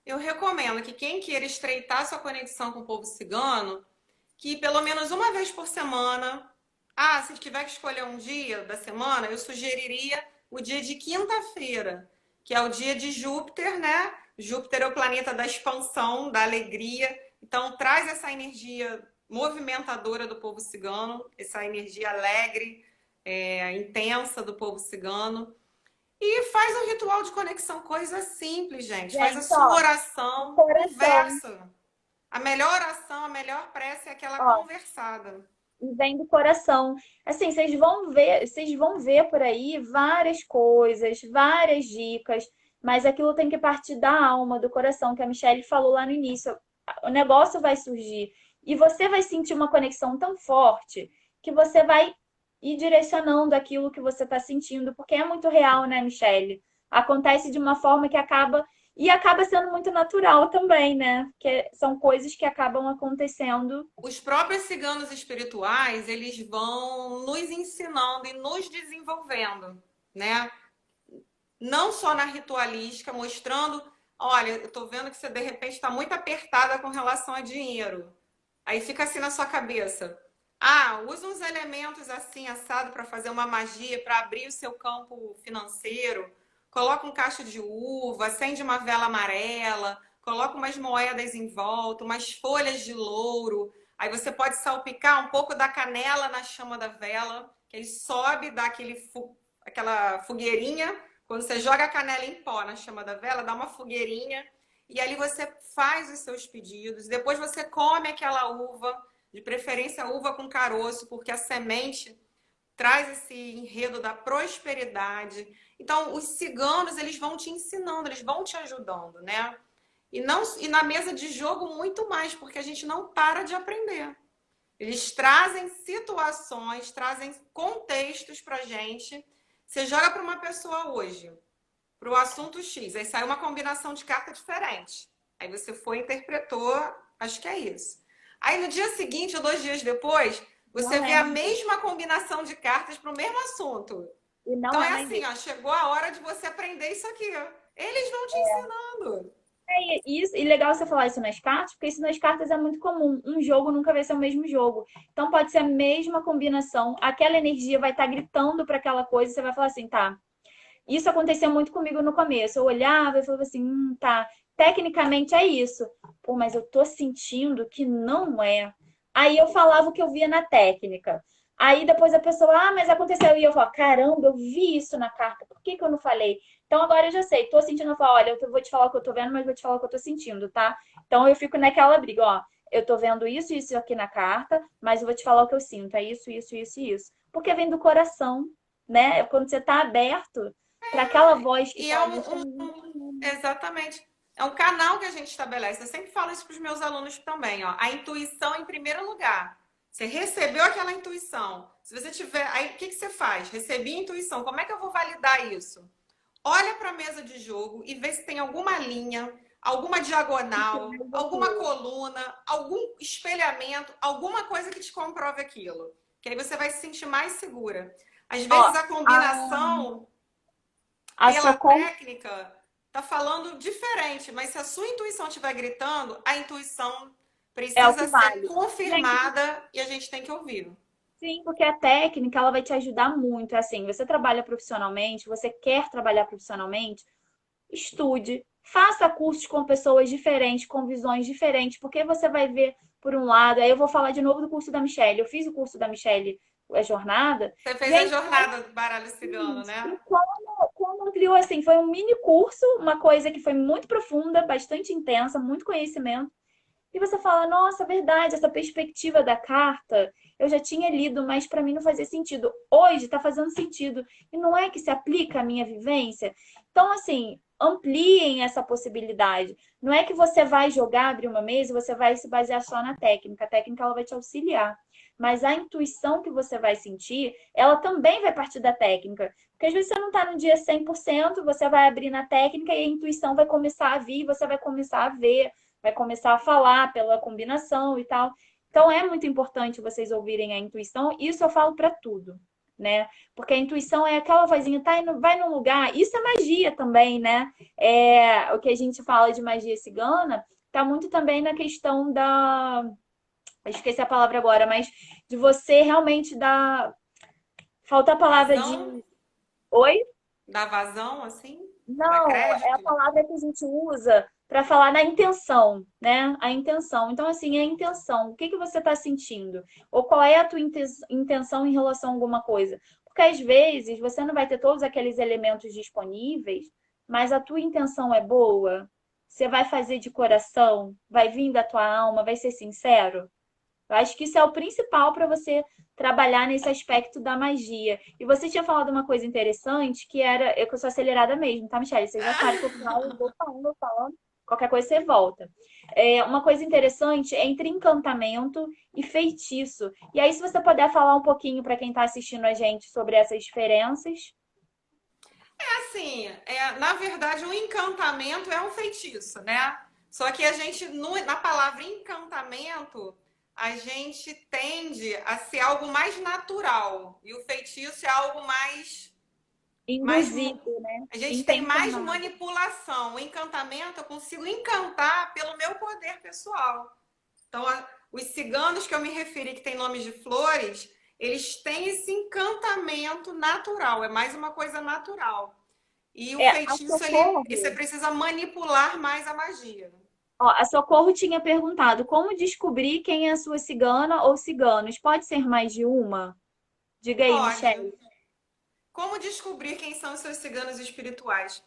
eu recomendo que quem queira estreitar sua conexão com o povo cigano, que pelo menos uma vez por semana, se tiver que escolher um dia da semana, eu sugeriria o dia de quinta-feira, que é o dia de Júpiter, né? Júpiter é o planeta da expansão, da alegria. Então, traz essa energia movimentadora do povo cigano, essa energia alegre, intensa do povo cigano. E faz um ritual de conexão, coisa simples, gente. Faz a Gente, sua ó, oração, coração, conversa. A melhor oração, a melhor prece é aquela ó, conversada. e vem do coração. Assim, vocês vão ver por aí várias coisas, várias dicas, mas aquilo tem que partir da alma, do coração, que a Michelle falou lá no início. O negócio vai surgir e você vai sentir uma conexão tão forte que você vai ir direcionando aquilo que você está sentindo, porque é muito real, né, Michelle? Acontece de uma forma que acaba sendo muito natural também, né? Porque são coisas que acabam acontecendo. Os próprios ciganos espirituais, eles vão nos ensinando e nos desenvolvendo, né? Não só na ritualística, mostrando, olha, eu tô vendo que você de repente está muito apertada com relação a dinheiro. Aí fica assim na sua cabeça. Usa uns elementos assim, assado, para fazer uma magia, para abrir o seu campo financeiro. Coloca um cacho de uva, acende uma vela amarela, coloca umas moedas em volta, umas folhas de louro. Aí você pode salpicar um pouco da canela na chama da vela, que aí sobe, dá aquela fogueirinha. Quando você joga a canela em pó na chama da vela, dá uma fogueirinha. E ali você faz os seus pedidos. Depois você come aquela uva, de preferência uva com caroço, porque a semente traz esse enredo da prosperidade. Então, os ciganos, eles vão te ensinando, eles vão te ajudando, né? E na mesa de jogo, muito mais, porque a gente não para de aprender. Eles trazem situações, trazem contextos pra gente. Você joga para uma pessoa hoje, para o assunto X, aí sai uma combinação de carta diferente. Aí você foi e interpretou, acho que é isso. Aí no dia seguinte, ou 2 dias depois, você Não vê é a mais mesma combinação de cartas para o mesmo assunto. E não Então é é mais assim, isso. ó, chegou a hora de você aprender isso aqui. Ó. Eles vão te ensinando. Isso, e legal você falar isso nas cartas, porque isso nas cartas é muito comum. Um jogo nunca vai ser o mesmo jogo. Então pode ser a mesma combinação, aquela energia vai estar gritando para aquela coisa, e você vai falar assim, tá. Isso aconteceu muito comigo no começo. Eu olhava e falava assim, tá, tecnicamente é isso. Pô, mas eu tô sentindo que não é. Aí eu falava o que eu via na técnica. Aí depois a pessoa, mas aconteceu. E eu falo, caramba, eu vi isso na carta, por que que eu não falei? Então agora eu já sei, tô sentindo, eu falo, olha, vou te falar o que eu tô vendo, mas vou te falar o que eu tô sentindo, tá? Então eu fico naquela briga, ó, eu tô vendo isso e isso aqui na carta, mas eu vou te falar o que eu sinto, é isso, isso, isso e isso. Porque vem do coração, né? Quando você tá aberto para aquela voz que E tá é ali. exatamente, é um canal que a gente estabelece. Eu sempre falo isso para os meus alunos também, ó. A intuição em primeiro lugar. Você recebeu aquela intuição. Se você tiver, aí o que que você faz? Recebi a intuição. Como é que eu vou validar isso? Olha para a mesa de jogo e vê se tem alguma linha, alguma diagonal, alguma coluna, algum espelhamento, alguma coisa que te comprove aquilo. Que aí você vai se sentir mais segura. Às Ó, vezes a a, combinação a pela sua com técnica tá falando diferente, mas se a sua intuição estiver gritando, a intuição é o que precisa ser vale. Gente, confirmada e a gente tem que ouvir. sim, porque a técnica ela vai te ajudar muito. É assim, você trabalha profissionalmente, você quer trabalhar profissionalmente, estude, faça cursos com pessoas diferentes, com visões diferentes, porque você vai ver por um lado. Aí eu vou falar de novo do curso da Michelle. Eu fiz o curso da Michelle, a jornada. Você fez a Gente, jornada do baralho cigano, e né? como ampliou assim, foi um mini curso, uma coisa que foi muito profunda, bastante intensa, muito conhecimento. E você fala, nossa, verdade, essa perspectiva da carta eu já tinha lido, mas para mim não fazia sentido. Hoje está fazendo sentido. E não é que se aplica à minha vivência? Então, assim, ampliem essa possibilidade. Não é que você vai jogar, abrir uma mesa e você vai se basear só na técnica. A técnica ela vai te auxiliar. Mas a intuição que você vai sentir, ela também vai partir da técnica. Porque às vezes você não está no dia 100%, você vai abrir na técnica e a intuição vai começar a vir, você vai começar a ver, vai começar a falar pela combinação e tal. Então é muito importante vocês ouvirem a intuição. Isso eu falo para tudo, né? Porque a intuição é aquela vozinha, tá indo, vai num lugar. Isso é magia também, né? É, o que a gente fala de magia cigana tá muito também na questão da, eu esqueci a palavra agora, mas de você realmente dar, falta a palavra de Vazão, oi? dá vazão, assim, dá Não, é a crédito. palavra que a gente usa para falar na intenção, né? A intenção. Então, assim, é a intenção. O que que você está sentindo? Ou qual é a tua intenção em relação a alguma coisa? Porque às vezes você não vai ter todos aqueles elementos disponíveis, mas a tua intenção é boa. Você vai fazer de coração, vai vir da tua alma, vai ser sincero. Eu acho que isso é o principal para você trabalhar nesse aspecto da magia. E você tinha falado uma coisa interessante, que era, eu que eu sou acelerada mesmo, tá, Michelle? Você já sabe que eu falo, eu vou falando, qualquer coisa você volta. É, uma coisa interessante é entre encantamento e feitiço. E aí, se você puder falar um pouquinho para quem está assistindo a gente sobre essas diferenças. Assim, na verdade, um encantamento é um feitiço, né? Só que a gente, na palavra encantamento, a gente tende a ser algo mais natural. E o feitiço é algo mais Induzido, né? a gente tem mais Intencionado. manipulação. O encantamento eu consigo encantar pelo meu poder pessoal. Então, os ciganos que eu me referi, que tem nomes de flores, eles têm esse encantamento natural. É mais uma coisa natural. E o É, a feitiço, você Socorro. precisa manipular mais a magia. Ó, a Socorro tinha perguntado como descobrir quem é a sua cigana ou ciganos. Pode ser mais de uma? Diga aí, Pode. Michelle. Como descobrir quem são os seus ciganos espirituais?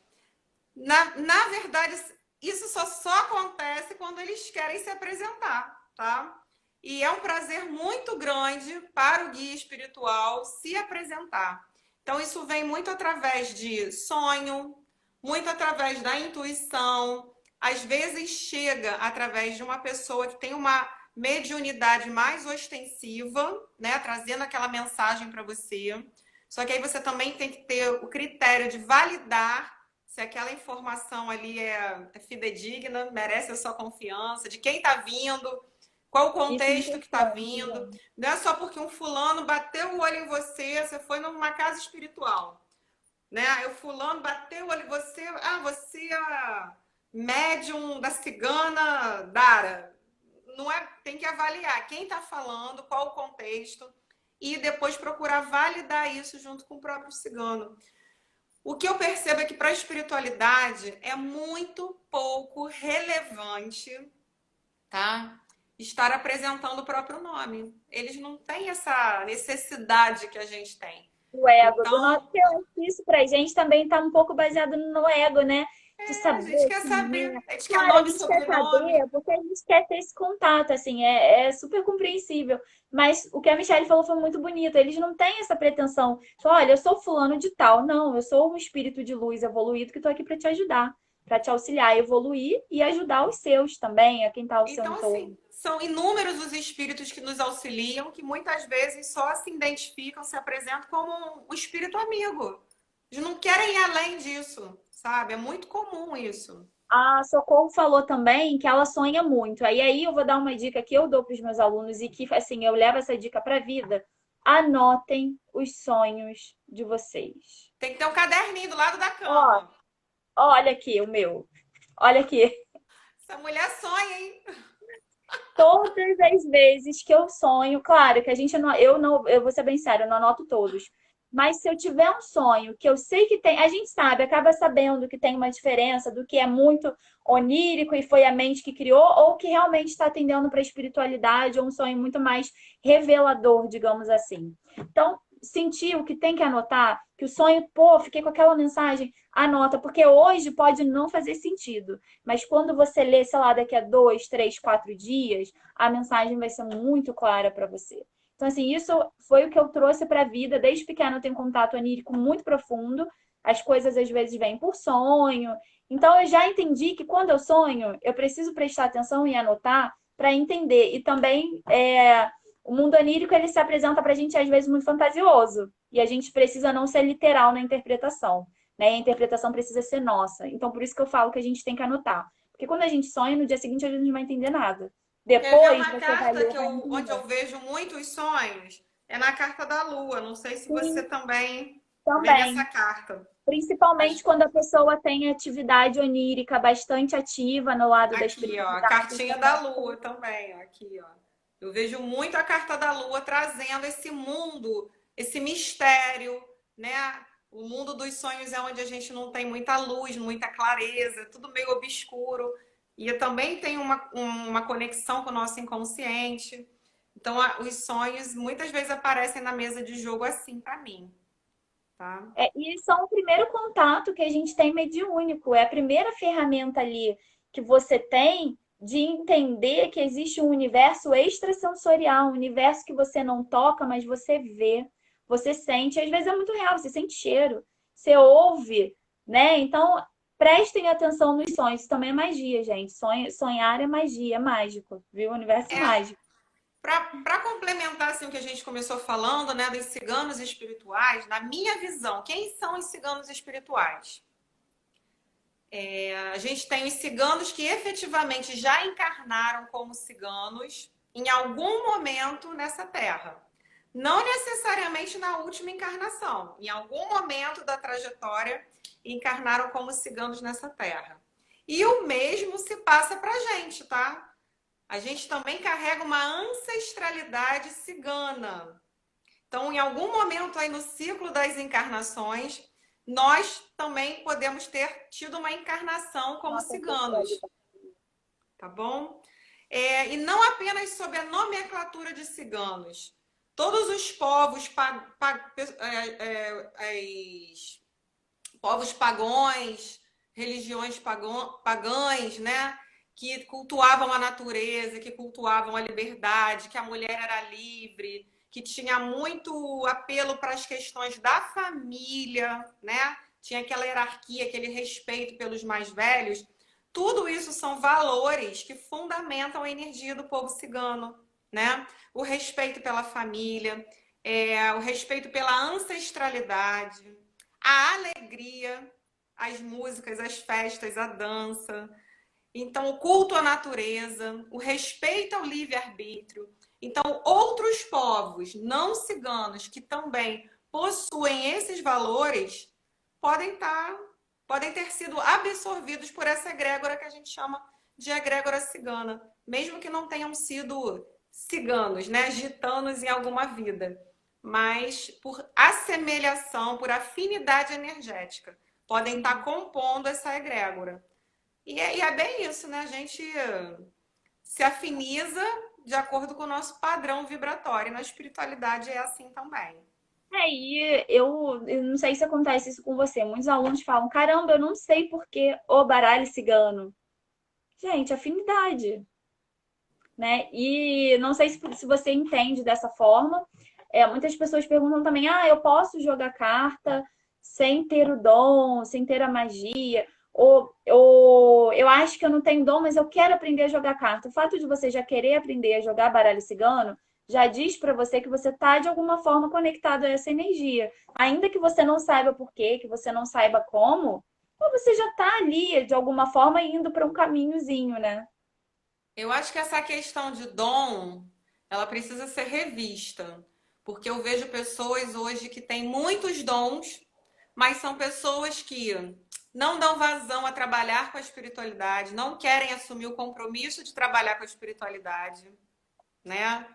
Na verdade, isso só acontece quando eles querem se apresentar, tá? E é um prazer muito grande para o guia espiritual se apresentar. Então, isso vem muito através de sonho, muito através da intuição. Às vezes, chega através de uma pessoa que tem uma mediunidade mais ostensiva, né? Trazendo aquela mensagem para você. Só que aí você também tem que ter o critério de validar se aquela informação ali é fidedigna, merece a sua confiança, de quem está vindo, qual o Isso é contexto que está importante, vindo. gente. Não é só porque um fulano bateu o olho em você, você foi numa casa espiritual. Né? Aí o fulano bateu o olho em você, você médium da cigana Dara. Não é, tem que avaliar quem está falando, qual o contexto, e depois procurar validar isso junto com o próprio cigano. O que eu percebo é que para a espiritualidade é muito pouco relevante, tá? Estar apresentando o próprio nome. Eles não têm essa necessidade que a gente tem. O ego do nosso, Então, eu acho que isso pra gente também tá um pouco baseado no ego, né? De a saber gente quer quem saber, é. a gente quer Claro, a nome e gente quer sobrenome. saber porque a gente quer ter esse contato, assim, é super compreensível. Mas o que a Michelle falou foi muito bonito. Eles não têm essa pretensão. Falar, olha, eu sou fulano de tal. Não, eu sou um espírito de luz evoluído que estou aqui para te ajudar, para te auxiliar a evoluir e ajudar os seus também, a quem está ao seu Então, assim, entorno. são inúmeros os espíritos que nos auxiliam, que muitas vezes só se identificam, se apresentam como um espírito amigo. Eles não querem ir além disso, sabe? É muito comum isso. A Socorro falou também que ela sonha muito. Aí eu vou dar uma dica que eu dou para os meus alunos e que assim eu levo essa dica para a vida. Anotem os sonhos de vocês. Tem que ter um caderninho do lado da Ó, cama. olha aqui o meu. Olha aqui. Essa mulher sonha, hein? Todas as vezes que eu sonho, claro que a gente não, eu não, eu vou ser bem sério, eu não anoto todos. Mas se eu tiver um sonho que eu sei que tem, a gente sabe, acaba sabendo que tem uma diferença do que é muito onírico e foi a mente que criou, ou que realmente está atendendo para a espiritualidade, ou um sonho muito mais revelador, digamos assim. Então, sentir o que tem que anotar, que o sonho, pô, fiquei com aquela mensagem, anota, porque hoje pode não fazer sentido. Mas quando você lê, sei lá, daqui a 2, 3, 4 dias, a mensagem vai ser muito clara para você. Então, assim, isso foi o que eu trouxe para a vida. Desde pequeno eu tenho contato onírico muito profundo. As coisas às vezes vêm por sonho. Então, eu já entendi que quando eu sonho, eu preciso prestar atenção e anotar para entender. E também, o mundo onírico ele se apresenta para a gente às vezes muito fantasioso. E a gente precisa não ser literal na interpretação, né? A interpretação precisa ser nossa. Então, por isso que eu falo que a gente tem que anotar. Porque quando a gente sonha, no dia seguinte a gente não vai entender nada. Quer ver Depois uma você vai carta ler, que vai onde entender. eu vejo muitos sonhos? É na carta da Lua. Não sei se você Sim, também vê nessa também. carta. Principalmente quando a pessoa tem atividade onírica bastante ativa no lado da Aqui, ó, a espiritualidade. cartinha da Lua também, ó, aqui, ó. Eu vejo muito a carta da Lua trazendo esse mundo, esse mistério, né? O mundo dos sonhos é onde a gente não tem muita luz, muita clareza, é tudo meio obscuro. E também tem uma conexão com o nosso inconsciente. Então, os sonhos muitas vezes aparecem na mesa de jogo assim para mim, tá? E são o primeiro contato que a gente tem mediúnico. É a primeira ferramenta ali que você tem de entender que existe um universo extrasensorial, um universo que você não toca, mas você vê, você sente. Às vezes é muito real, você sente cheiro, você ouve, né? Então, prestem atenção nos sonhos. Isso também é magia, gente. Sonhar é magia, é mágico, viu? Universo É, mágico. para complementar assim, o que a gente começou falando, né, dos ciganos espirituais, na minha visão, quem são os ciganos espirituais? A gente tem os ciganos que efetivamente já encarnaram como ciganos em algum momento nessa terra. Não necessariamente na última encarnação, em algum momento da trajetória encarnaram como ciganos nessa terra. E o mesmo se passa para a gente, tá? A gente também carrega uma ancestralidade cigana. Então, em algum momento aí no ciclo das encarnações, nós também podemos ter tido uma encarnação como Nossa, ciganos, tá bom? E não apenas sob a nomenclatura de ciganos. Todos os povos, povos pagões, religiões pagãs, né? Que cultuavam a natureza, que cultuavam a liberdade, que a mulher era livre, que tinha muito apelo para as questões da família, né? Tinha aquela hierarquia, aquele respeito pelos mais velhos. Tudo isso são valores que fundamentam a energia do povo cigano, né? O respeito pela família, o respeito pela ancestralidade, a alegria, as músicas, as festas, a dança. Então, o culto à natureza, o respeito ao livre-arbítrio. Então, outros povos não ciganos que também possuem esses valores podem estar podem ter sido absorvidos por essa egrégora que a gente chama de egrégora cigana, mesmo que não tenham sido ciganos, né, gitanos em alguma vida, mas por assemelhação, por afinidade energética, podem estar compondo essa egrégora. E é bem isso, né? A gente se afiniza de acordo com o nosso padrão vibratório. Na espiritualidade é assim também. E eu não sei se acontece isso com você. Muitos alunos falam: caramba, eu não sei por que o baralho cigano. Gente, afinidade, né? E não sei se você entende dessa forma. Muitas pessoas perguntam também: ah, eu posso jogar carta sem ter o dom, sem ter a magia? Ou eu acho que eu não tenho dom, mas eu quero aprender a jogar carta. O fato de você já querer aprender a jogar baralho cigano já diz para você que você está de alguma forma conectado a essa energia. Ainda que você não saiba por quê, que você não saiba como, ou você já está ali de alguma forma indo para um caminhozinho, né? Eu acho que essa questão de dom, ela precisa ser revista, porque eu vejo pessoas hoje que têm muitos dons, mas são pessoas que não dão vazão a trabalhar com a espiritualidade, não querem assumir o compromisso de trabalhar com a espiritualidade, né?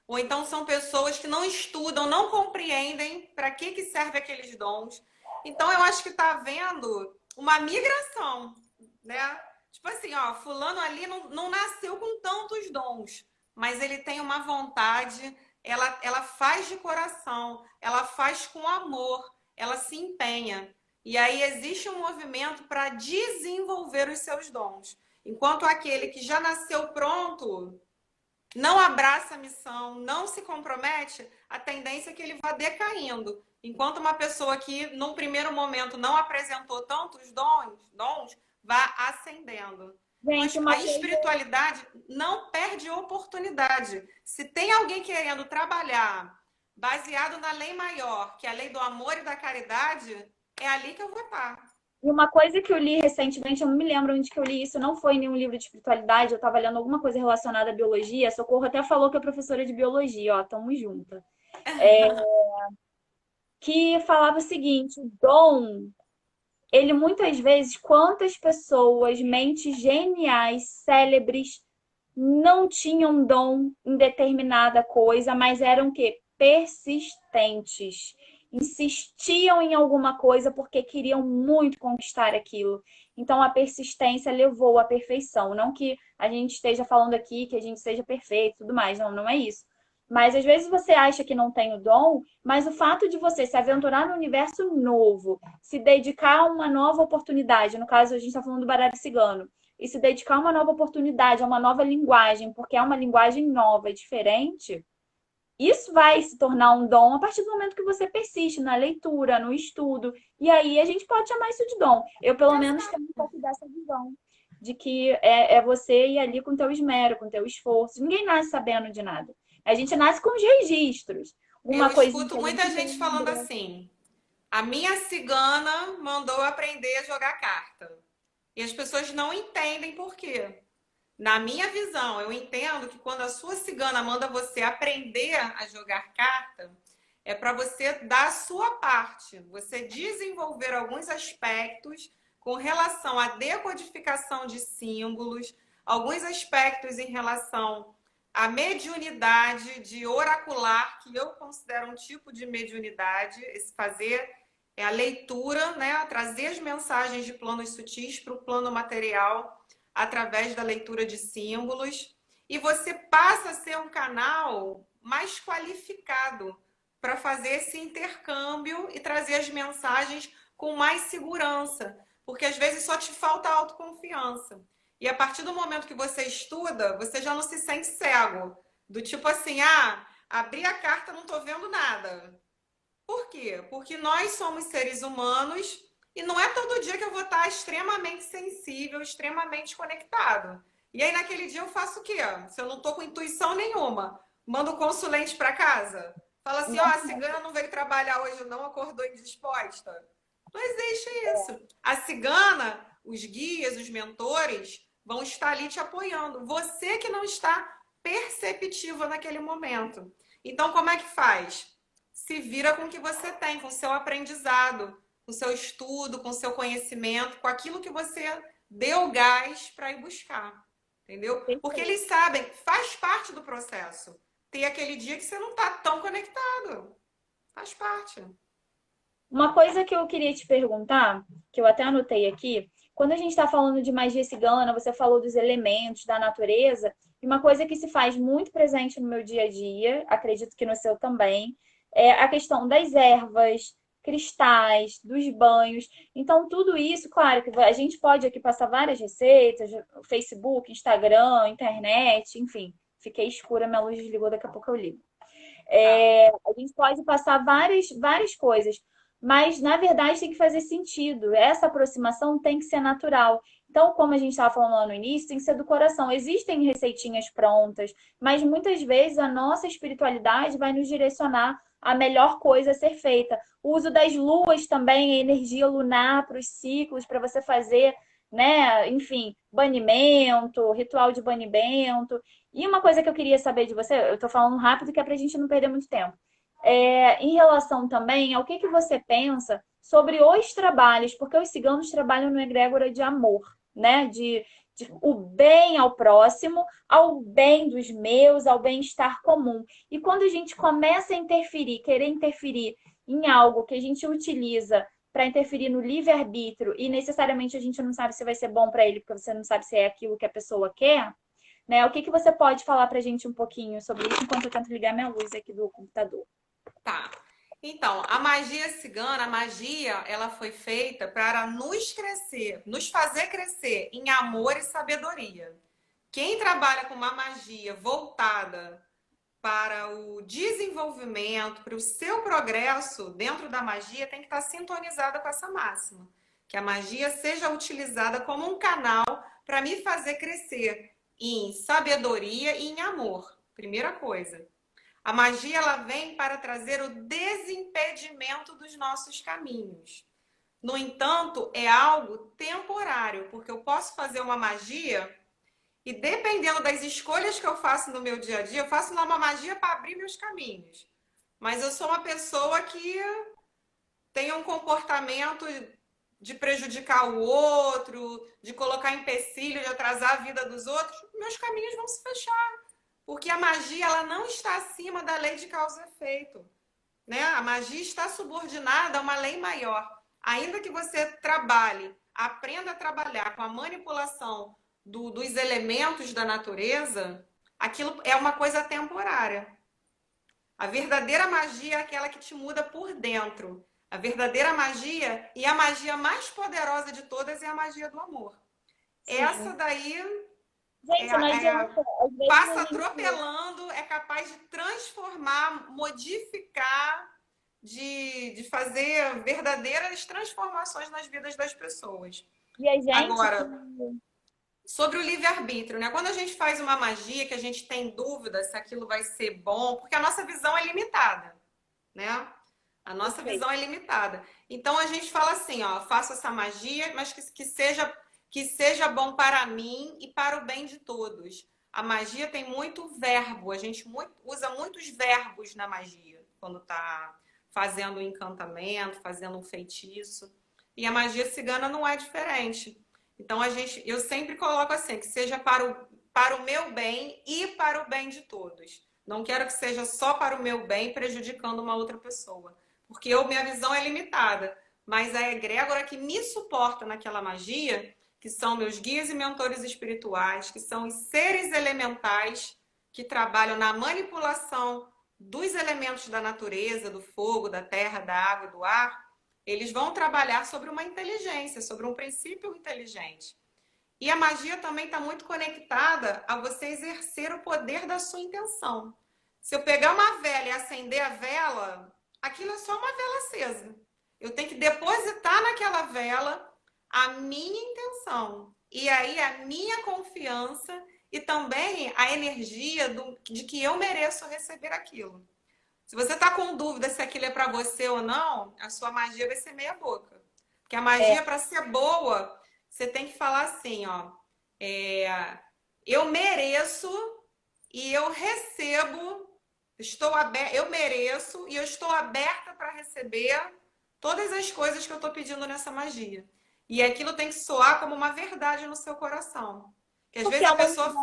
Ou então são pessoas que não estudam, não compreendem para que serve aqueles dons. Então eu acho que está havendo uma migração, né? Tipo assim, ó, fulano ali não nasceu com tantos dons, mas ele tem uma vontade, ela faz de coração, ela faz com amor, ela se empenha. E aí existe um movimento para desenvolver os seus dons. Enquanto aquele que já nasceu pronto, não abraça a missão, não se compromete, a tendência é que ele vá decaindo. Enquanto uma pessoa que, num primeiro momento, não apresentou tantos dons vá ascendendo. Então, Gente, a uma coisa. espiritualidade não perde oportunidade. Se tem alguém querendo trabalhar baseado na lei maior, que é a lei do amor e da caridade, é ali que eu vou estar. E uma coisa que eu li recentemente, eu não me lembro onde que eu li isso, não foi em nenhum livro de espiritualidade, eu estava lendo alguma coisa relacionada à biologia. A Socorro até falou que é professora de biologia, ó, tamo junta. Que falava o seguinte: o dom, ele muitas vezes, quantas pessoas, mentes geniais, célebres, não tinham dom em determinada coisa, mas eram o quê? Persistentes. Insistiam em alguma coisa porque queriam muito conquistar aquilo. Então a persistência levou à perfeição. Não que a gente esteja falando aqui que a gente seja perfeito e tudo mais, não, não é isso. Mas às vezes você acha que não tem o dom, mas o fato de você se aventurar no universo novo, se dedicar a uma nova oportunidade, no caso a gente está falando do baralho cigano, e se dedicar a uma nova oportunidade, a uma nova linguagem, porque é uma linguagem nova, diferente, isso vai se tornar um dom a partir do momento que você persiste na leitura, no estudo. E aí a gente pode chamar isso de dom. Eu, pelo menos, tenho um pouco dessa visão. De que é você ir ali com teu esmero, com teu esforço. Ninguém nasce sabendo de nada. A gente nasce com os registros. Eu Uma coisinha escuto que a muita gente gente falando lembra. assim: a minha cigana mandou aprender a jogar carta. E as pessoas não entendem por quê. Na minha visão, eu entendo que quando a sua cigana manda você aprender a jogar carta, é para você dar a sua parte, você desenvolver alguns aspectos com relação à decodificação de símbolos, alguns aspectos em relação à mediunidade de oracular, que eu considero um tipo de mediunidade, esse fazer é a leitura, né, trazer as mensagens de planos sutis para o plano material através da leitura de símbolos, e você passa a ser um canal mais qualificado para fazer esse intercâmbio e trazer as mensagens com mais segurança, porque às vezes só te falta autoconfiança. E a partir do momento que você estuda, você já não se sente cego, do tipo assim, ah, abri a carta, não estou vendo nada. Por quê? Porque nós somos seres humanos e não é todo dia que eu vou estar extremamente sensível, extremamente conectado. E aí, naquele dia, eu faço o quê? Se eu não estou com intuição nenhuma, mando o consulente para casa. Fala assim, ó, a cigana não veio trabalhar hoje, não acordou indisposta. Não existe isso. A cigana, os guias, os mentores, vão estar ali te apoiando. Você que não está perceptiva naquele momento. Então, como é que faz? Se vira com o que você tem, com o seu aprendizado. com o seu estudo, com o seu conhecimento, com aquilo que você deu gás para ir buscar. Entendeu? Porque eles sabem, faz parte do processo. Ter aquele dia que você não está tão conectado. Faz parte. Uma coisa que eu queria te perguntar, que eu até anotei aqui, quando a gente está falando de magia cigana, você falou dos elementos, da natureza, e uma coisa que se faz muito presente no meu dia a dia, acredito que no seu também, é a questão das ervas, cristais, dos banhos. Então, tudo isso, claro, que a gente pode aqui passar várias receitas, Facebook, Instagram, internet, enfim. Fiquei escura, minha luz desligou, daqui a pouco eu ligo. Tá. A gente pode passar várias coisas, mas na verdade tem que fazer sentido. Essa aproximação tem que ser natural. Então, como a gente estava falando lá no início, tem que ser do coração. Existem receitinhas prontas, mas muitas vezes a nossa espiritualidade vai nos direcionar a melhor coisa a ser feita. O uso das luas também, a energia lunar para os ciclos, para você fazer, né? Enfim, banimento, ritual de banimento. E uma coisa que eu queria saber de você, eu tô falando rápido que é pra gente não perder muito tempo. Em relação também ao que você pensa sobre os trabalhos, porque os ciganos trabalham no egrégora de amor, né? De o bem ao próximo, ao bem dos meus, ao bem-estar comum. E quando a gente começa a interferir, querer interferir em algo que a gente utiliza para interferir no livre-arbítrio e necessariamente a gente não sabe se vai ser bom para ele, porque você não sabe se é aquilo que a pessoa quer, né? O que você pode falar para a gente um pouquinho sobre isso enquanto eu tento ligar minha luz aqui do computador? Tá. Então, a magia cigana, a magia, ela foi feita para nos crescer, nos fazer crescer em amor e sabedoria. Quem trabalha com uma magia voltada para o desenvolvimento, para o seu progresso dentro da magia, tem que estar sintonizada com essa máxima. Que a magia seja utilizada como um canal para me fazer crescer em sabedoria e em amor. Primeira coisa. A magia ela vem para trazer o desimpedimento dos nossos caminhos. No entanto, é algo temporário, porque eu posso fazer uma magia e dependendo das escolhas que eu faço no meu dia a dia, eu faço uma magia para abrir meus caminhos. Mas eu sou uma pessoa que tem um comportamento de prejudicar o outro, de colocar empecilho, de atrasar a vida dos outros, meus caminhos vão se fechar. Porque a magia ela não está acima da lei de causa e efeito. Né? A magia está subordinada a uma lei maior. Ainda que você trabalhe, aprenda a trabalhar com a manipulação dos elementos da natureza, aquilo é uma coisa temporária. A verdadeira magia é aquela que te muda por dentro. A verdadeira magia e a magia mais poderosa de todas é a magia do amor. Sim. Essa daí gente, não adianta. Às vezes passa a gente... atropelando, é capaz de transformar, modificar, de fazer verdadeiras transformações nas vidas das pessoas. E a gente Agora, sobre o livre-arbítrio, né? Quando a gente faz uma magia que a gente tem dúvida se aquilo vai ser bom, porque a nossa visão é limitada, né? A nossa visão é limitada. Então a gente fala assim, ó, faço essa magia, mas que seja bom para mim e para o bem de todos. A magia tem muito verbo, a gente usa muitos verbos na magia, quando está fazendo um encantamento, fazendo um feitiço. E a magia cigana não é diferente. Então eu sempre coloco assim, que seja para o meu bem e para o bem de todos. Não quero que seja só para o meu bem, prejudicando uma outra pessoa. Porque minha visão é limitada. Mas a egrégora que me suporta naquela magia, que são meus guias e mentores espirituais, que são os seres elementais que trabalham na manipulação dos elementos da natureza, do fogo, da terra, da água e do ar, eles vão trabalhar sobre uma inteligência, sobre um princípio inteligente. E a magia também está muito conectada a você exercer o poder da sua intenção. Se eu pegar uma vela e acender a vela, aquilo é só uma vela acesa. Eu tenho que depositar naquela vela a minha intenção. E aí a minha confiança e também a energia de que eu mereço receber aquilo. Se você está com dúvida se aquilo é para você ou não, a sua magia vai ser meia boca. Porque a magia, para ser boa, você tem que falar assim, ó. Eu mereço e eu recebo, eu mereço e eu estou aberta para receber todas as coisas que eu estou pedindo nessa magia. E aquilo tem que soar como uma verdade no seu coração. Que às Porque vezes a pessoa.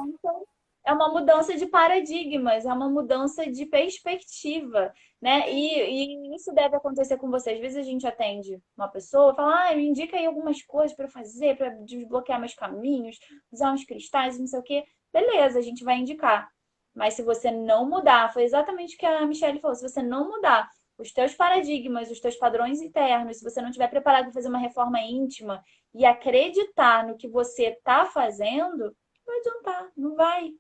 é uma mudança de paradigmas, é uma mudança de perspectiva, né? E isso deve acontecer com você. Às vezes a gente atende uma pessoa, fala, me indica aí algumas coisas para fazer, para desbloquear meus caminhos, usar uns cristais, não sei o quê. Beleza, a gente vai indicar. Mas se você não mudar, foi exatamente o que a Michelle falou, se você não mudar os teus paradigmas, os teus padrões internos, se você não estiver preparado para fazer uma reforma íntima e acreditar no que você está fazendo, não vai adiantar, não vai.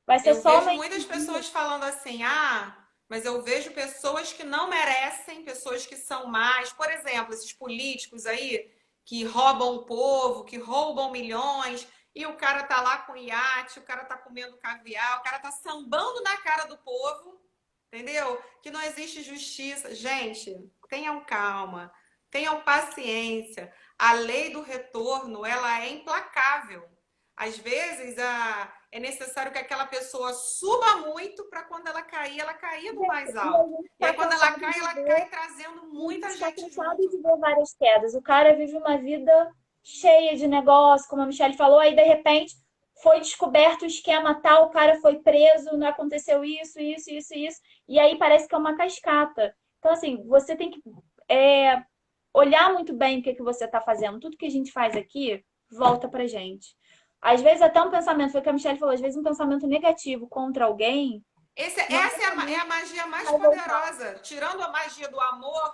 Vai ser Eu só vejo uma muitas energia. pessoas falando assim, ah, mas eu vejo pessoas que não merecem, pessoas que são más. Por exemplo, esses políticos aí que roubam o povo, que roubam milhões, e o cara tá lá com iate, o cara tá comendo caviar, o cara tá sambando na cara do povo, entendeu? Que não existe justiça. Gente, tenham calma, tenham paciência. A lei do retorno, ela é implacável. Às vezes, é necessário que aquela pessoa suba muito para quando ela cair do mais E a alto. gente E aí, está quando cansado ela de cai ver, trazendo a gente muita está gente cansado junto. de ver várias quedas. O cara vive uma vida cheia de negócio, como a Michelle falou, aí de repente foi descoberto o esquema tal, o cara foi preso, não aconteceu isso, isso, isso, isso, e aí parece que é uma cascata. Então, assim, você tem que é, olhar muito bem o que, que você está fazendo. Tudo que a gente faz aqui volta pra gente. Às vezes até um pensamento, foi o que a Michelle falou, às vezes um pensamento negativo contra alguém não Essa é necessariamente a magia mais vai voltar. poderosa. Tirando a magia do amor,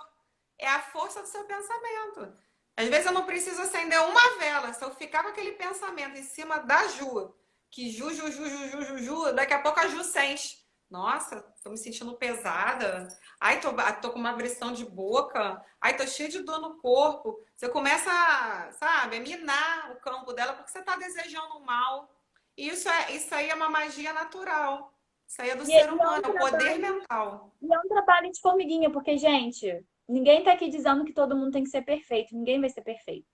é a força do seu pensamento. Às vezes eu não preciso acender uma vela. Se eu ficar com aquele pensamento em cima da Ju, que Ju, daqui a pouco a Ju sente. Nossa, tô me sentindo pesada. Ai, tô com uma abrição de boca. Ai, tô cheia de dor no corpo. Você começa, sabe, a minar o campo dela porque você tá desejando o mal. E isso aí é uma magia natural. Isso aí é do ser E é um humano, é o poder trabalho, mental. e é um trabalho de formiguinha, porque, gente, ninguém tá aqui dizendo que todo mundo tem que ser perfeito. Ninguém vai ser perfeito.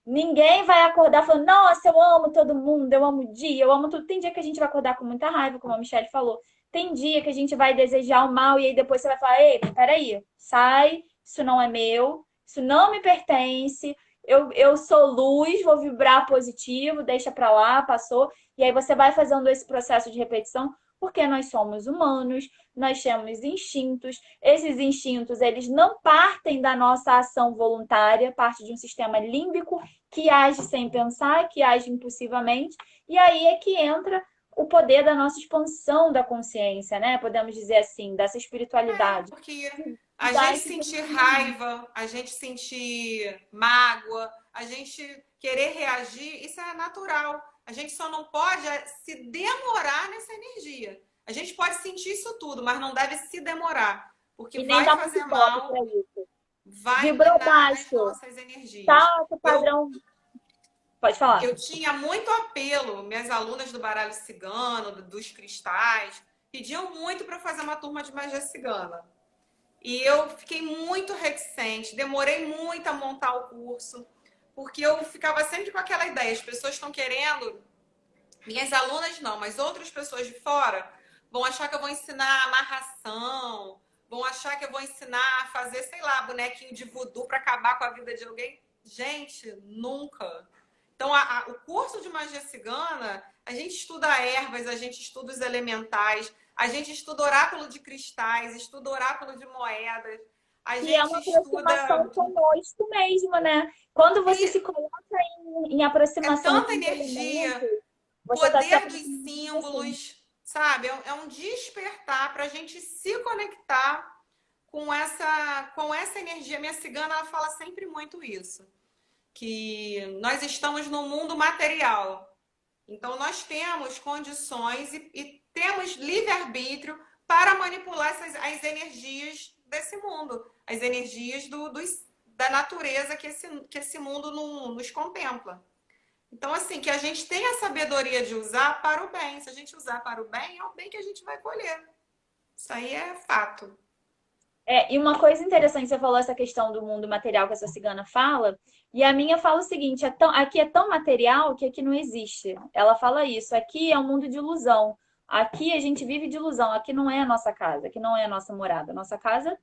Ninguém vai acordar falando, nossa, eu amo todo mundo, eu amo o dia, eu amo tudo. Tem dia que a gente vai acordar com muita raiva, como a Michelle falou. Tem dia que a gente vai desejar o mal e aí depois você vai falar, ei, peraí, sai, isso não é meu, isso não me pertence, eu sou luz, vou vibrar positivo, deixa pra lá, passou. E aí você vai fazendo esse processo de repetição, porque nós somos humanos, nós temos instintos. Esses instintos, eles não partem da nossa ação voluntária, parte de um sistema límbico que age sem pensar, que age impulsivamente, e aí é que entra o poder da nossa expansão da consciência, né? Podemos dizer assim, dessa espiritualidade. Porque De a dar gente esse sentir direcionamento. raiva, a gente sentir mágoa, a gente querer reagir, isso é natural. A gente só não pode se demorar nessa energia. A gente pode sentir isso tudo, mas não deve se demorar, porque E nem vai dá muito fazer foco para mal, isso. vai Vibrou minar as baixo, nossas energias. tá o Eu, padrão. Pode falar. eu tinha muito apelo, minhas alunas do baralho cigano, dos cristais, pediam muito para fazer uma turma de magia cigana. E eu fiquei muito reticente, demorei muito a montar o curso, porque eu ficava sempre com aquela ideia, as pessoas estão querendo, minhas alunas não, mas outras pessoas de fora vão achar que eu vou ensinar amarração, vão achar que eu vou ensinar a fazer, sei lá, bonequinho de voodoo para acabar com a vida de alguém. Gente, nunca. Então, o curso de magia cigana, a gente estuda ervas, a gente estuda os elementais, a gente estuda oráculo de cristais, estuda oráculo de moedas, a Que é gente uma aproximação estuda. conosco mesmo, né? Quando você se E coloca em é aproximação tanta com os elementos, energia, você está se poder dos aproximando de você. símbolos, sabe? É um despertar para a gente se conectar com essa energia. Minha cigana ela fala sempre muito isso, que nós estamos no mundo material. Então, nós temos condições e temos livre-arbítrio para manipular as energias desse mundo, as energias da natureza que esse mundo nos contempla. Então, assim, que a gente tenha a sabedoria de usar para o bem. Se a gente usar para o bem, é o bem que a gente vai colher. Isso aí é fato. E uma coisa interessante, você falou essa questão do mundo material que essa cigana fala, e a minha fala o seguinte: aqui é tão material que aqui não existe. Ela fala isso, aqui é um mundo de ilusão. Aqui a gente vive de ilusão, aqui não é a nossa casa, aqui não é a nossa morada. Nossa casa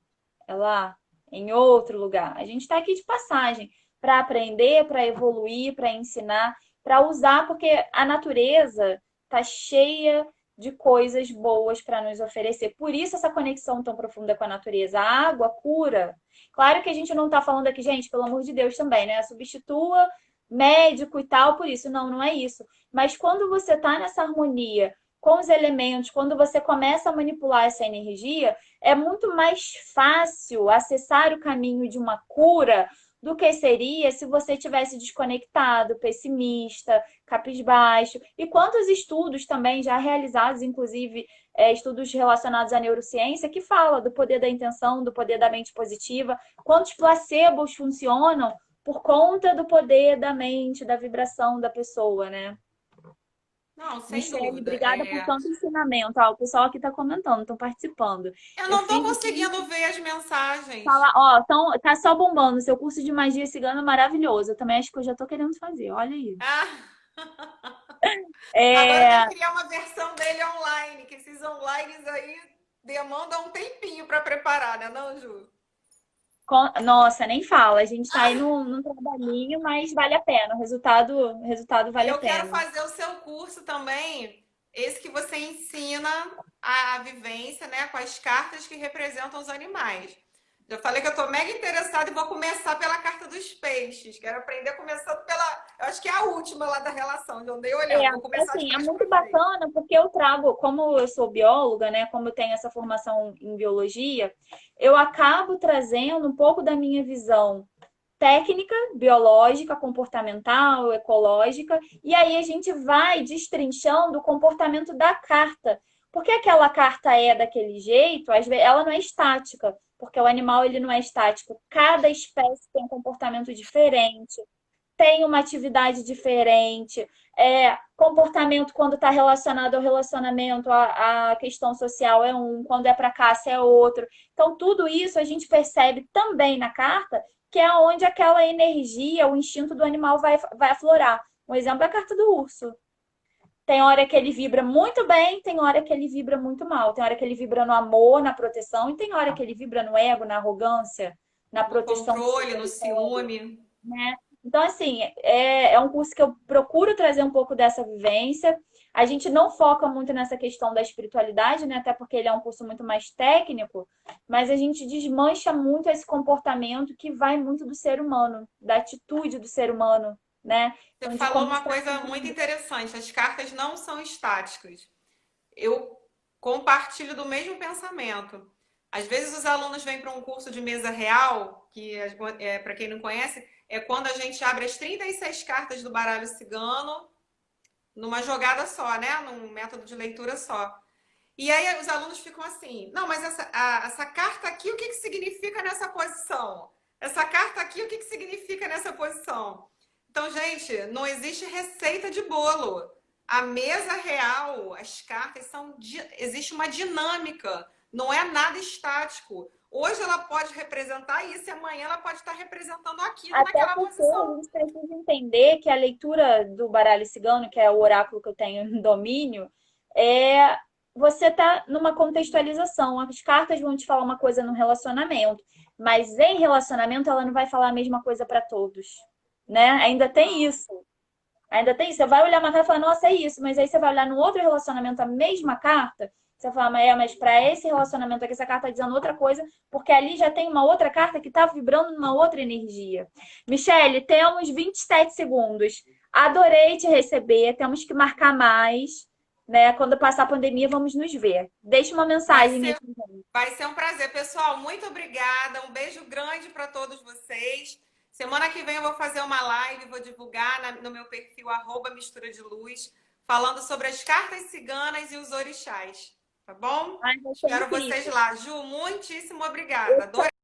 é lá em outro lugar. A gente está aqui de passagem para aprender, para evoluir, para ensinar, para usar, porque a natureza está cheia de coisas boas para nos oferecer. Por isso essa conexão tão profunda com a natureza. A água cura. Claro que a gente não está falando aqui, gente, pelo amor de Deus também, né? Substitua médico e tal por isso. Não, não é isso. Mas quando você está nessa harmonia com os elementos, quando você começa a manipular essa energia, é muito mais fácil acessar o caminho de uma cura do que seria se você tivesse desconectado, pessimista, cabisbaixo. E quantos estudos também já realizados, inclusive estudos relacionados à neurociência, que fala do poder da intenção, do poder da mente positiva, quantos placebos funcionam por conta do poder da mente, da vibração da pessoa, né? Não, sem Michele, dúvida. obrigada por tanto ensinamento. Ó, o pessoal aqui está comentando, estão participando. Eu Eu não estou fiz o conseguindo ver as mensagens. falar, ó, então tá só bombando. Seu curso de magia cigana é maravilhoso. Eu também acho que eu já tô querendo fazer. Olha aí. Ah, agora tem É, que criar uma versão dele online, que esses online aí demandam um tempinho para preparar, né, não, Ju? nossa, nem fala. A gente tá aí num trabalhinho, mas vale a pena. O resultado E vale a eu quero pena. fazer o seu curso também, esse que você ensina a vivência, né, com as cartas que representam os animais. Já falei que eu estou mega interessada e vou começar pela carta dos peixes. Quero aprender começando pela. Eu acho que é a última lá da relação, já andei olhando. Vou começar de Assim, é trás muito para frente. bacana porque eu trago, como eu sou bióloga, né, como eu tenho essa formação em biologia, eu acabo trazendo um pouco da minha visão técnica, biológica, comportamental, ecológica, e aí a gente vai destrinchando o comportamento da carta. Porque aquela carta é daquele jeito, às vezes ela não é estática, porque o animal ele não é estático. Cada espécie tem um comportamento diferente, tem uma atividade diferente, comportamento quando está relacionado ao relacionamento, a questão social é um, quando é para caça é outro. Então, tudo isso a gente percebe também na carta, que é onde aquela energia, o instinto do animal vai aflorar. Um exemplo é a carta do urso. Tem hora que ele vibra muito bem, tem hora que ele vibra muito mal. Tem hora que ele vibra no amor, na proteção, e tem hora que ele vibra no ego, na arrogância, na No proteção do seu controle, no território, ciúme. né? Então, assim, é um curso que eu procuro trazer um pouco dessa vivência. A gente não foca muito nessa questão da espiritualidade, né? Até porque ele é um curso muito mais técnico, mas a gente desmancha muito esse comportamento que vai muito do ser humano, da atitude do ser humano, né? Você Então, de falou como uma está coisa muito interessante: as cartas não são estáticas. Eu compartilho do mesmo pensamento. Às vezes os alunos vêm para um curso de mesa real, que para quem não conhece, é quando a gente abre as 36 cartas do baralho cigano numa jogada só, né? Num método de leitura só. E aí os alunos ficam assim, não, mas essa carta aqui, o que significa nessa posição? Essa carta aqui, o que significa nessa posição? Então, gente, não existe receita de bolo. A mesa real, as cartas são. Existe uma dinâmica, não é nada estático. Hoje ela pode representar isso e amanhã ela pode estar representando aquilo Até naquela porque a posição. gente precisa entender que a leitura do baralho cigano, que é o oráculo que eu tenho em domínio, é você tá numa contextualização. As cartas vão te falar uma coisa no relacionamento, mas em relacionamento ela não vai falar a mesma coisa para todos, né? Ainda tem Não. isso. Ainda tem isso. Você vai olhar uma carta e falar, nossa, é isso. Mas aí você vai olhar no outro relacionamento a mesma carta. Você fala, mas para esse relacionamento aqui, essa carta está dizendo outra coisa, porque ali já tem uma outra carta que está vibrando numa outra energia. Michele, temos 27 segundos. Adorei te receber. Temos que marcar mais. Né? Quando passar a pandemia, vamos nos ver. Deixa uma Vai mensagem aí. ser Vai ser um prazer. Pessoal, muito obrigada. Um beijo grande para todos vocês. Semana que vem eu vou fazer uma live, vou divulgar no meu perfil @mistura de luz, falando sobre as cartas ciganas e os orixás. Tá bom? Ai, vai ser Espero vocês incrível. lá. Ju, muitíssimo obrigada. Adorei.